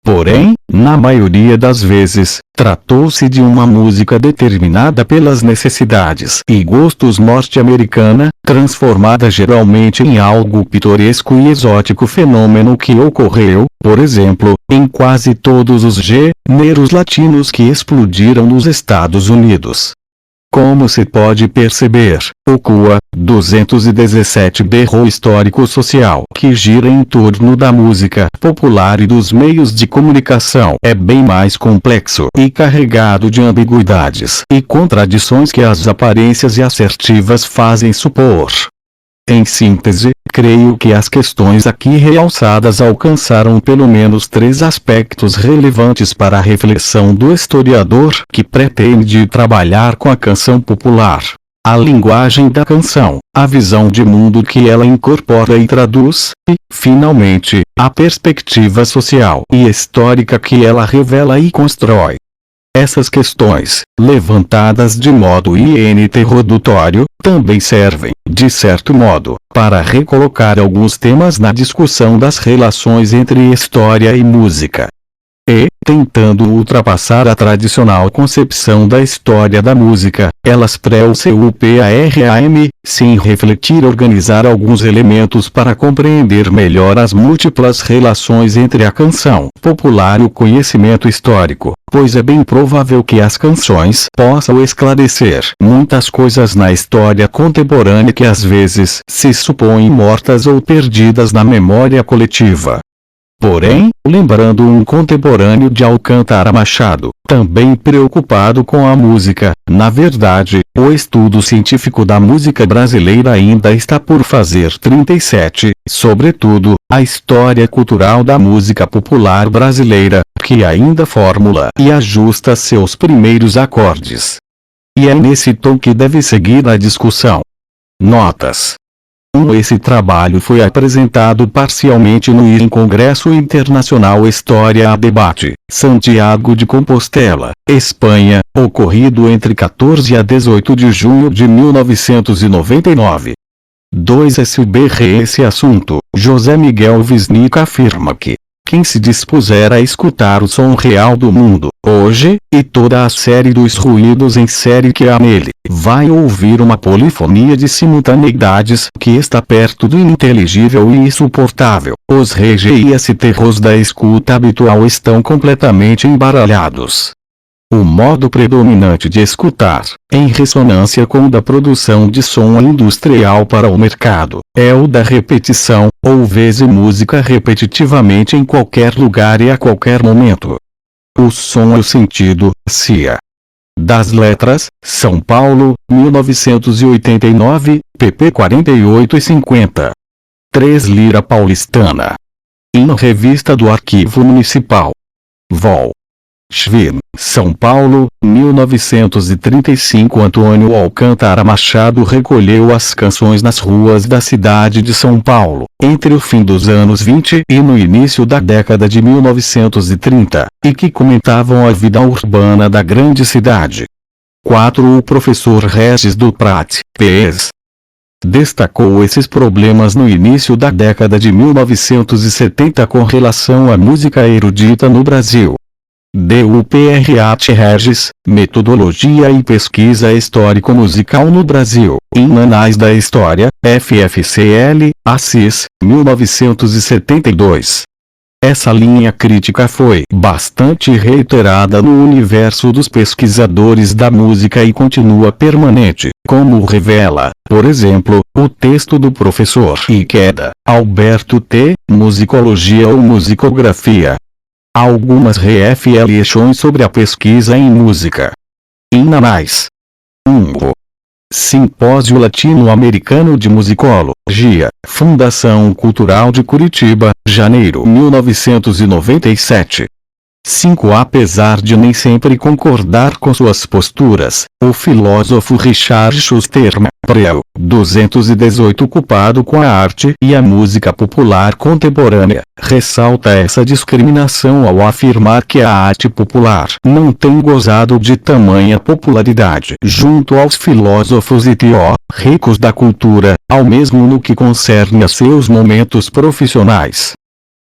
Porém, na maioria das vezes, tratou-se de uma música determinada pelas necessidades e gostos norte-americana, transformada geralmente em algo pitoresco e exótico, fenômeno que ocorreu, por exemplo, em quase todos os gêneros latinos que explodiram nos Estados Unidos. Como se pode perceber, o CUA 217 berro histórico-social que gira em torno da música popular e dos meios de comunicação é bem mais complexo e carregado de ambiguidades e contradições que as aparências assertivas fazem supor. Em síntese, creio que as questões aqui realçadas alcançaram pelo menos três aspectos relevantes para a reflexão do historiador que pretende trabalhar com a canção popular: a linguagem da canção, a visão de mundo que ela incorpora e traduz, e, finalmente, a perspectiva social e histórica que ela revela e constrói. Essas questões, levantadas de modo introdutório, também servem, de certo modo, para recolocar alguns temas na discussão das relações entre história e música. E, tentando ultrapassar a tradicional concepção da história da música, elas preocupam-se em refletir e organizar alguns elementos para compreender melhor as múltiplas relações entre a canção popular e o conhecimento histórico, pois é bem provável que as canções possam esclarecer muitas coisas na história contemporânea que às vezes se supõem mortas ou perdidas na memória coletiva. Porém, lembrando um contemporâneo de Alcântara Machado, também preocupado com a música, na verdade, o estudo científico da música brasileira ainda está por fazer 37, sobretudo, a história cultural da música popular brasileira, que ainda formula e ajusta seus primeiros acordes. E é nesse tom que deve seguir a discussão. Notas. Esse trabalho foi apresentado parcialmente no IRIM Congresso Internacional História a Debate, Santiago de Compostela, Espanha, ocorrido entre 14 a 18 de junho de 1999. 2. Sobre esse assunto, José Miguel Wisnik afirma que quem se dispuser a escutar o som real do mundo, hoje, e toda a série dos ruídos em série que há nele, vai ouvir uma polifonia de simultaneidades que está perto do ininteligível e insuportável. Os registros da escuta habitual estão completamente embaralhados. O modo predominante de escutar, em ressonância com o da produção de som industrial para o mercado, é o da repetição, ouve-se música repetitivamente em qualquer lugar e a qualquer momento. O som e o sentido, Cia. Das Letras, São Paulo, 1989, pp. 48 e 50. 3 Lira Paulistana. Em Revista do Arquivo Municipal. Vol. Schwinn, São Paulo, 1935. Antônio Alcântara Machado recolheu as canções nas ruas da cidade de São Paulo, entre o fim dos anos 20 e no início da década de 1930, e que comentavam a vida urbana da grande cidade. 4. O professor Regis Duprat, P.S. destacou esses problemas no início da década de 1970 com relação à música erudita no Brasil. DUPRAT Regis, Metodologia e Pesquisa Histórico-Musical no Brasil, em Anais da História, FFCL, Assis, 1972. Essa linha crítica foi bastante reiterada no universo dos pesquisadores da música e continua permanente, como revela, por exemplo, o texto do professor Ikeda, Alberto T., Musicologia ou Musicografia. Algumas reflexões sobre a pesquisa em música. Em Anais. 1. Simpósio Latino-Americano de Musicologia, Fundação Cultural de Curitiba, janeiro 1997. 5. Apesar de nem sempre concordar com suas posturas, o filósofo Richard Schusterman, Prel. 218 ocupado com a arte e a música popular contemporânea, ressalta essa discriminação ao afirmar que a arte popular não tem gozado de tamanha popularidade junto aos filósofos e teóricos da cultura, ao mesmo no que concerne a seus momentos profissionais.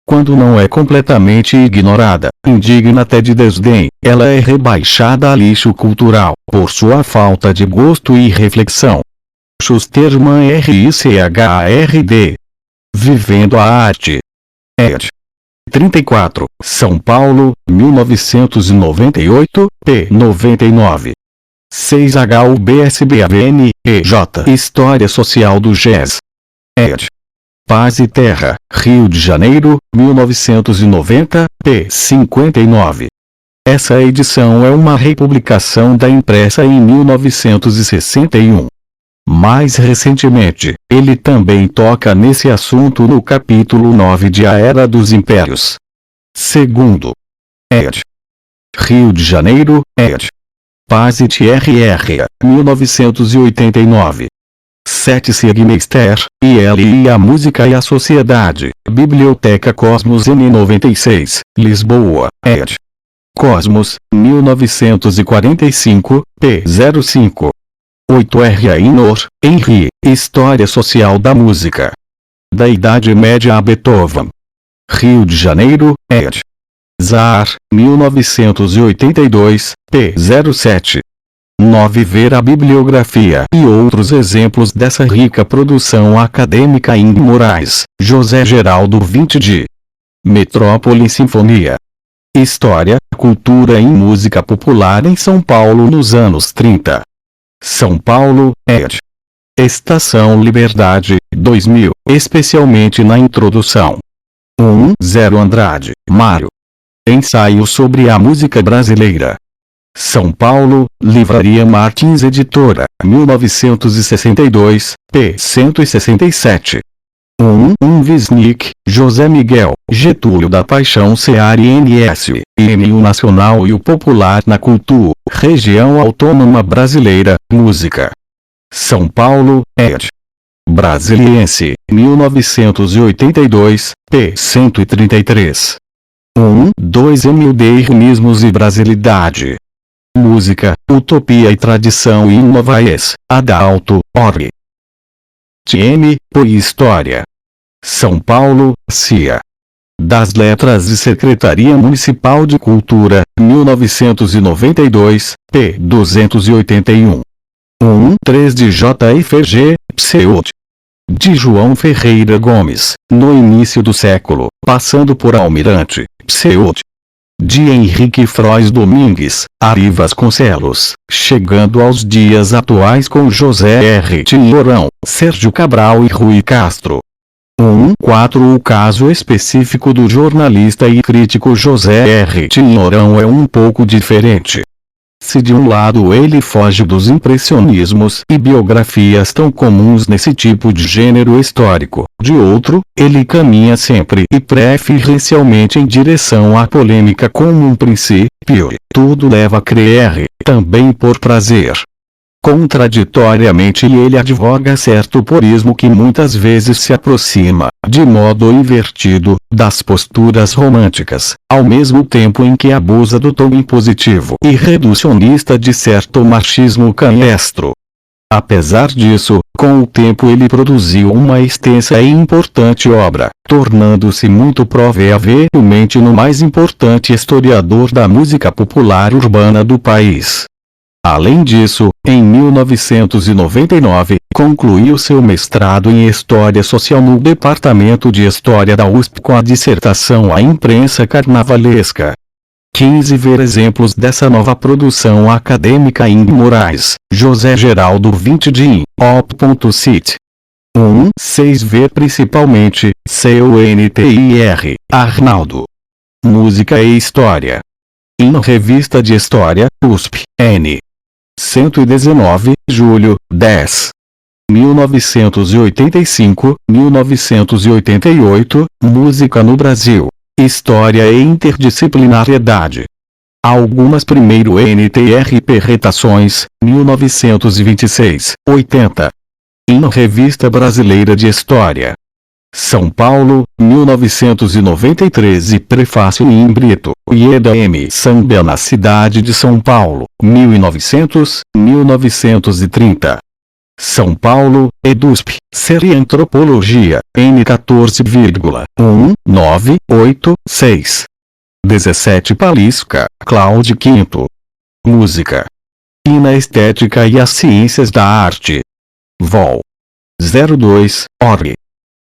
Quando não é completamente ignorada, indigna até de desdém, ela é rebaixada a lixo cultural, por sua falta de gosto e reflexão. Schusterman RICHARD. Vivendo a Arte. Ed. 34, São Paulo, 1998, p. 99. 6 HUBSBAVN, EJ. História Social do Jazz. Ed. Paz e Terra, Rio de Janeiro, 1990, p. 59. Essa edição é uma republicação da impressa em 1961. Mais recentemente, ele também toca nesse assunto no capítulo 9 de A Era dos Impérios. Segundo. Ed. Rio de Janeiro, ed. Paz e TRR, 1989. 7 Sigmeister, IL e a Música e a Sociedade, Biblioteca Cosmos N96, Lisboa, ed. Cosmos, 1945, p. 05. 8 R. Ainor, Henri, História Social da Música. Da Idade Média a Beethoven. Rio de Janeiro, ed. Zar, 1982, p. 07. 9 Ver a bibliografia e outros exemplos dessa rica produção acadêmica em Moraes, José Geraldo 20 de Metrópole Sinfonia. História, Cultura e Música Popular em São Paulo nos anos 30. São Paulo, ed. Estação Liberdade, 2000, especialmente na introdução. 1-0 Andrade, Mário. Ensaio sobre a música brasileira. São Paulo, Livraria Martins Editora, 1962, p. 167. 1 Wisnik, José Miguel, Getúlio da Paixão CRNS, IMU Nacional e o Popular na Cultura, Região Autônoma Brasileira, Música. São Paulo, ed. Brasiliense, 1982, p. 133. 2 MUD Ritmos e Brasilidade. Música, Utopia e Tradição em Novaes, Adalto, Org. TM, História. São Paulo, CIA. Das Letras e Secretaria Municipal de Cultura, 1992, p. 281. 3 de JFG, Pseud. De João Ferreira Gomes, no início do século, passando por Almirante, Pseud. De Henrique Frois Domingues, Ari Vasconcelos, chegando aos dias atuais com José R. Tinhorão, Sérgio Cabral e Rui Castro. 4 O caso específico do jornalista e crítico José R. Tinhorão é um pouco diferente. Se de um lado ele foge dos impressionismos e biografias tão comuns nesse tipo de gênero histórico, de outro, ele caminha sempre e preferencialmente em direção à polêmica como um princípio, tudo leva a crer, também por prazer. Contraditoriamente ele advoga certo purismo que muitas vezes se aproxima, de modo invertido, das posturas românticas, ao mesmo tempo em que abusa do tom impositivo e reducionista de certo machismo canhestro. Apesar disso, com o tempo ele produziu uma extensa e importante obra, tornando-se muito provavelmente no mais importante historiador da música popular urbana do país. Além disso, em 1999, concluiu seu mestrado em História Social no Departamento de História da USP com a dissertação A Imprensa Carnavalesca. 15 Ver exemplos dessa nova produção acadêmica em Moraes, José Geraldo 20 de op.cit. 1. 6 Ver principalmente, CUNTIR, Arnaldo. Música e História. Em Revista de História, USP, N. 119, julho, 10. 1985-1988, Música no Brasil. História e Interdisciplinariedade. Algumas primeiro NTRP Retações, 1926, 80. Em Revista Brasileira de História. São Paulo, 1993 e Prefácio em Brito, Ieda M. Samba na Cidade de São Paulo, 1900-1930. São Paulo, EDUSP, Série Antropologia, N14,1986. 17 Palisca, Cláudio Quinto. Música. E na Estética e as Ciências da Arte. Vol. 02, Orly.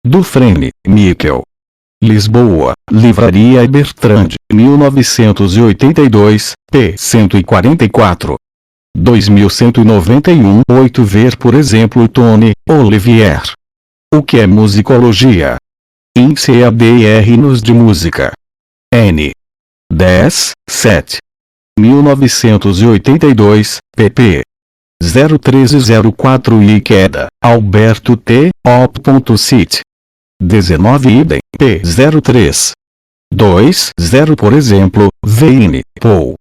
Dufresne, Níquel. Lisboa, Livraria Bertrand, 1982, p. 144. 2191. 8 Ver por exemplo Tony, Olivier. O que é musicologia? Em CADR de música. N. 10, 7. 1982, pp. 01304 e queda, Alberto T. op.cit. 19 idem, p. 03. 2, 0 por exemplo, Vane, Paul.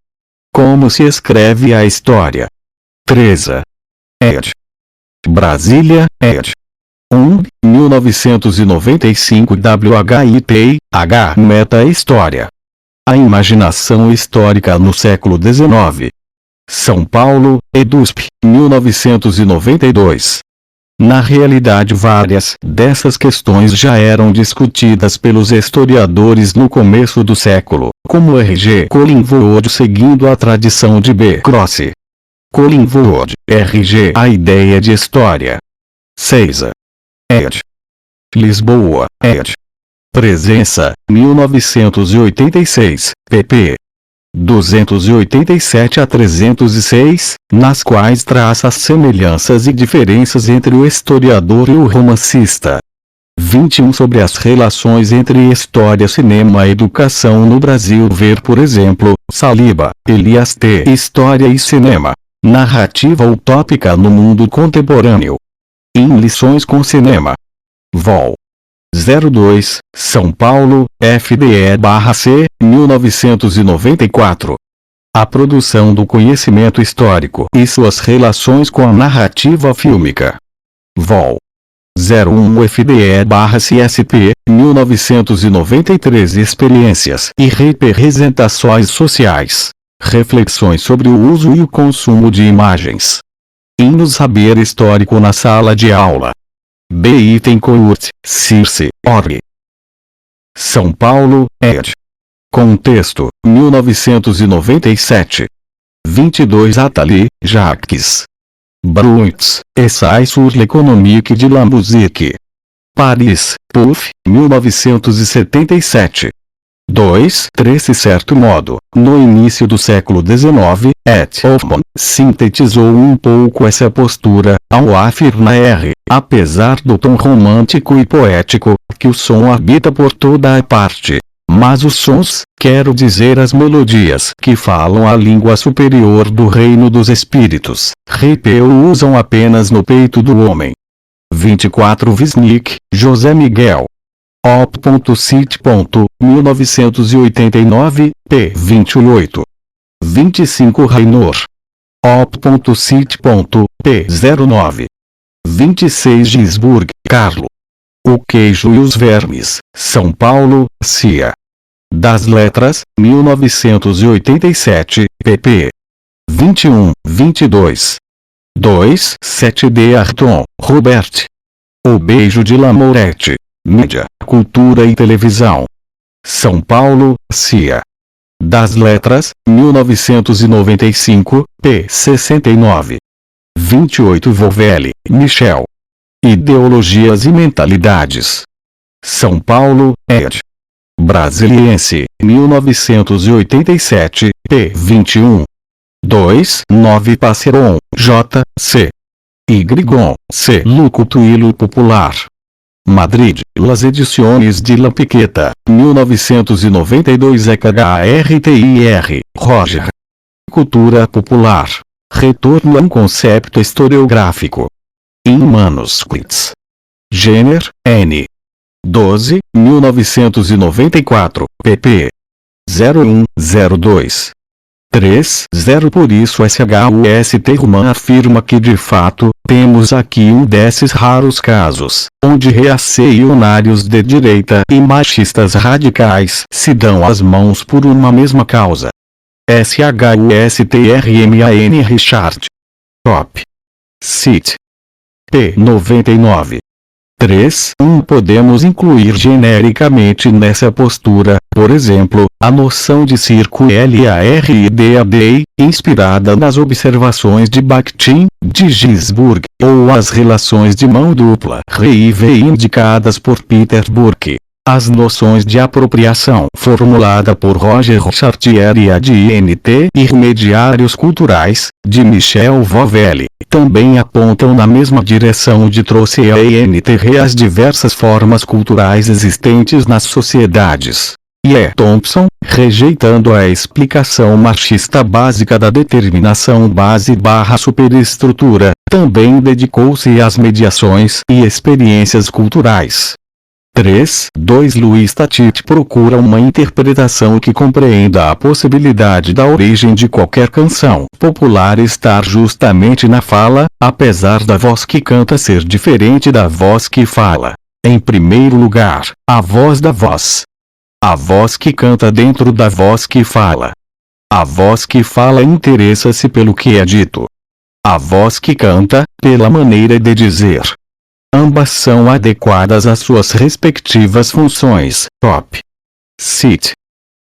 Como se escreve a história? 13. ed. Brasília, ed. 1, 1995 WHIT, H. Meta-História. A imaginação histórica no século XIX. São Paulo, EDUSP, 1992. Na realidade várias dessas questões já eram discutidas pelos historiadores no começo do século, como R.G. Collingwood seguindo a tradição de B. Cross. Collingwood, R.G. A Ideia de História. 6. ed. Lisboa, ed. Presença, 1986, pp. 287 a 306, nas quais traça as semelhanças e diferenças entre o historiador e o romancista. 21 Sobre as relações entre história, cinema e educação no Brasil. Ver por exemplo, Saliba, Elias T. História e Cinema. Narrativa utópica no mundo contemporâneo. Em Lições com Cinema. Vol. 02, São Paulo, FDE/C, 1994. A produção do conhecimento histórico e suas relações com a narrativa fílmica. Vol. 01 FDE/CSP, 1993. Experiências e representações sociais. Reflexões sobre o uso e o consumo de imagens. No Saber Histórico na Sala de Aula. B. Bittencourt, Circe, Orly. São Paulo, ed. Contexto, 1997. 22 Attali, Jacques. Bruntz, Essai sur l'économique de la musique. Paris, Puff, 1977. 2. 3 certo modo, no início do século XIX, Hoffmann sintetizou um pouco essa postura, ao afirmar apesar do tom romântico e poético, que o som habita por toda a parte, Mas os sons, quero dizer as melodias que falam a língua superior do reino dos espíritos, repousam apenas no peito do homem. 24 Wisnik, José Miguel. Op.cit. 1989, p. 28. 25 Rainor. Op.cit. p. 09. 26 Gisburg, Carlo. O queijo e os vermes, São Paulo, Cia. Das Letras, 1987, pp. 21, 22. 2, 7 de Arton, Robert. O Beijo de Lamorete. Mídia, Cultura e Televisão. São Paulo, Cia. Das Letras, 1995, p. 69. 28 Vovelli, Michel. Ideologias e Mentalidades. São Paulo, ed. Brasiliense, 1987, p. 21. 2, 9 Passeron, J. C. Ygon, C. Lucutuilo Popular. Madrid, Las Ediciones de La Piqueta, 1992 EKHRTIR, Roger. Cultura Popular. Retorno a um conceito historiográfico. Em manuscrits. Jenner, N. 12, 1994, pp. 0102. 30. Por isso SHUST Ruman afirma que de fato, temos aqui um desses raros casos, onde reacionários de direita e machistas radicais se dão as mãos por uma mesma causa. SHUSTRMAN Richard. Top. Cit. p. 99. 3. Podemos incluir genericamente nessa postura, por exemplo, a noção de circo LARIDAD, inspirada nas observações de Bakhtin, de Gisburg, ou as relações de mão dupla indicadas por Peter Burke. As noções de apropriação formulada por Roger Chartier e a de INT intermediários culturais, de Michel Vovelli, também apontam na mesma direção de trouxe a INT as diversas formas culturais existentes nas sociedades. E E. Thompson, rejeitando a explicação machista básica da determinação base/superestrutura, também dedicou-se às mediações e experiências culturais. 3. Louis Tatit procura uma interpretação que compreenda a possibilidade da origem de qualquer canção popular estar justamente na fala, apesar da voz que canta ser diferente da voz que fala. Em primeiro lugar, a voz da voz. A voz que canta dentro da voz que fala. A voz que fala interessa-se pelo que é dito. A voz que canta, pela maneira de dizer. Ambas são adequadas às suas respectivas funções. Top. Cit.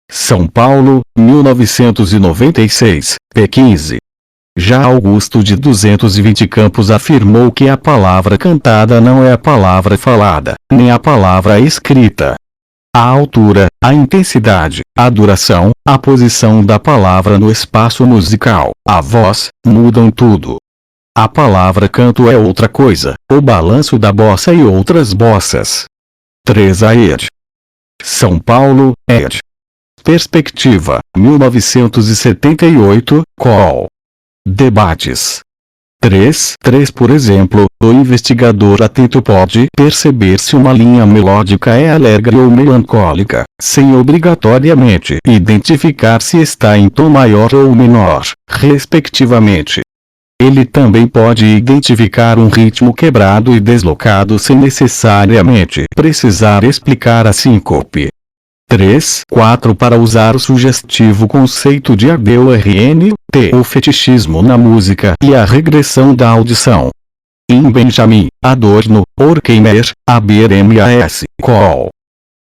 São Paulo, 1996, p. 15. Já Augusto de 220 Campos afirmou que a palavra cantada não é a palavra falada, nem a palavra escrita. A altura, a intensidade, a duração, a posição da palavra no espaço musical, a voz, mudam tudo. A palavra canto é outra coisa, o balanço da bossa e outras bossas. 3. ed. São Paulo, ed. Perspectiva, 1978, Col. Debates. 3. Por exemplo, o investigador atento pode perceber se uma linha melódica é alegre ou melancólica, sem obrigatoriamente identificar se está em tom maior ou menor, respectivamente. Ele também pode identificar um ritmo quebrado e deslocado sem necessariamente precisar explicar a síncope. 3. Para usar o sugestivo conceito de ADORN, o fetichismo na música e a regressão da audição. Em Benjamin, Adorno, Horkheimer, Habermas, Col.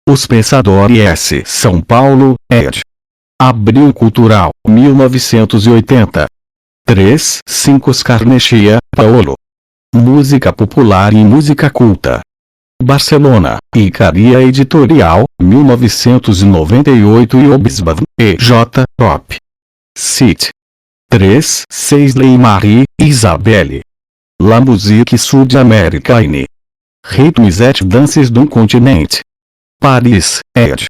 Os Pensadores, São Paulo, ed. Abril Cultural, 1980. 3. Scarnecchia, Paolo. Música popular e música culta. Barcelona, Icaria Editorial, 1998 e Obisbad, E.J. Top. Cit. 3. Marie, Isabelle. La musique sud-américaine. Ritmos et danses d'un continent. Paris, ed.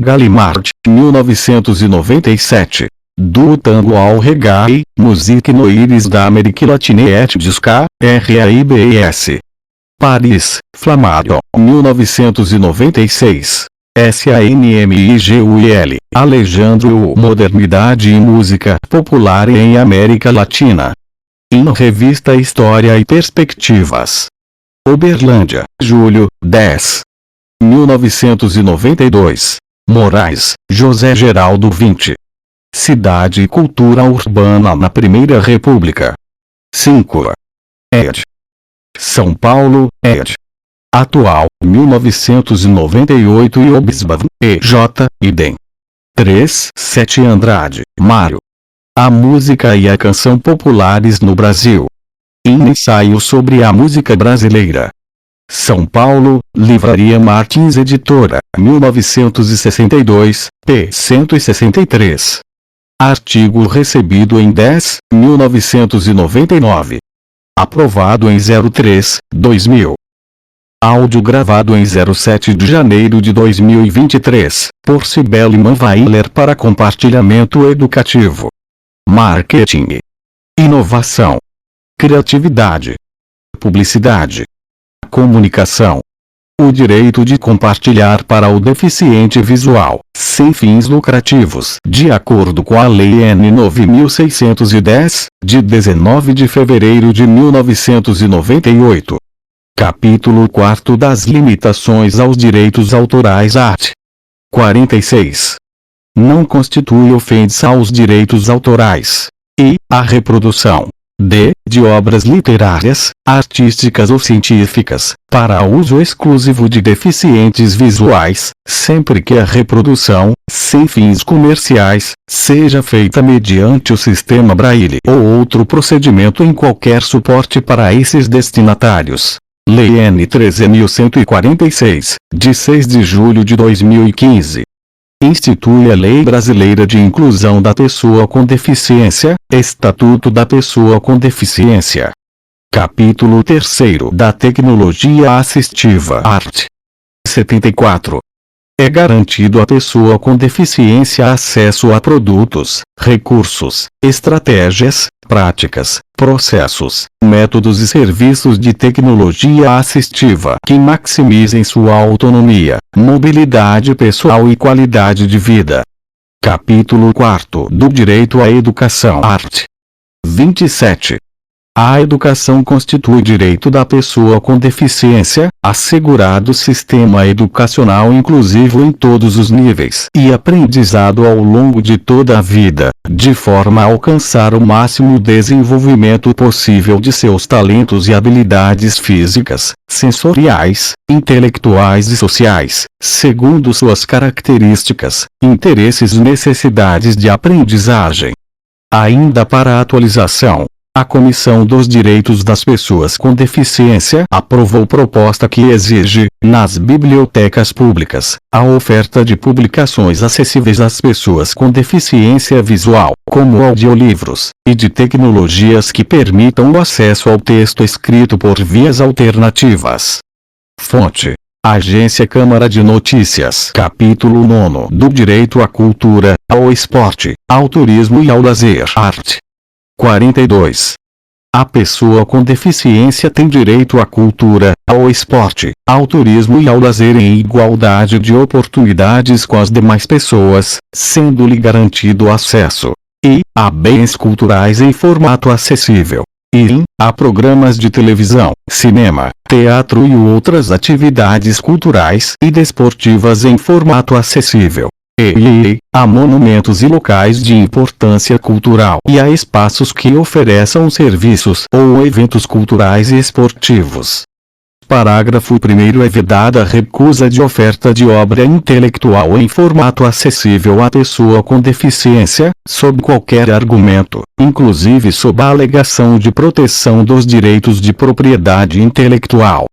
Gallimard, 1997. Do tango ao reggae, Musique noires da Amérique Latine et du ska, RAIBS. Paris, Flammarion, 1996. SANMIGUIL, Alejandro Modernidade e Música Popular em América Latina. Em Revista História e Perspectivas. Uberlândia, julho, 10. 1992. Moraes, José Geraldo 20. Cidade e Cultura Urbana na Primeira República. 5. ed. São Paulo, ed. Atual, 1998 e Obisbav, E.J., idem. 3. 7 Andrade, Mário. A música e a canção populares no Brasil. Em ensaio sobre a música brasileira. São Paulo, Livraria Martins Editora, 1962, p. 163. Artigo recebido em 10/1999. Aprovado em 03/2000. Áudio gravado em 07 de janeiro de 2023, por Cibele Manweiler para compartilhamento educativo. Marketing. Inovação. Criatividade. Publicidade. Comunicação. O direito de compartilhar para o deficiente visual, sem fins lucrativos, de acordo com a Lei N. 9610, de 19 de fevereiro de 1998. Capítulo 4 das limitações aos direitos autorais art. 46. Não constitui ofensa aos direitos autorais. E, a reprodução de obras literárias, artísticas ou científicas, para uso exclusivo de deficientes visuais, sempre que a reprodução, sem fins comerciais, seja feita mediante o sistema Braille ou outro procedimento em qualquer suporte para esses destinatários. Lei N. 13.146, de 6 de julho de 2015. Institui a Lei Brasileira de Inclusão da Pessoa com Deficiência, Estatuto da Pessoa com Deficiência. Capítulo 3 da Tecnologia Assistiva art. 74. É garantido à pessoa com deficiência acesso a produtos, recursos, estratégias, práticas, processos, métodos e serviços de tecnologia assistiva que maximizem sua autonomia, mobilidade pessoal e qualidade de vida. Capítulo 4 do Direito à Educação art. 27. A educação constitui direito da pessoa com deficiência, assegurado sistema educacional inclusivo em todos os níveis e aprendizado ao longo de toda a vida, de forma a alcançar o máximo desenvolvimento possível de seus talentos e habilidades físicas, sensoriais, intelectuais e sociais, segundo suas características, interesses e necessidades de aprendizagem. Ainda para a atualização, a Comissão dos Direitos das Pessoas com Deficiência aprovou proposta que exige, nas bibliotecas públicas, a oferta de publicações acessíveis às pessoas com deficiência visual, como audiolivros, e de tecnologias que permitam o acesso ao texto escrito por vias alternativas. Fonte: Agência Câmara de Notícias. Capítulo 9 do Direito à Cultura, ao Esporte, ao Turismo e ao Lazer art. 42. A pessoa com deficiência tem direito à cultura, ao esporte, ao turismo e ao lazer em igualdade de oportunidades com as demais pessoas, sendo-lhe garantido acesso a bens culturais em formato acessível, a programas de televisão, cinema, teatro e outras atividades culturais e desportivas em formato acessível. A monumentos e locais de importância cultural e a espaços que ofereçam serviços ou eventos culturais e esportivos. Parágrafo 1º. É vedada a recusa de oferta de obra intelectual em formato acessível à pessoa com deficiência, sob qualquer argumento, inclusive sob a alegação de proteção dos direitos de propriedade intelectual.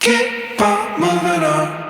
Keep on moving on.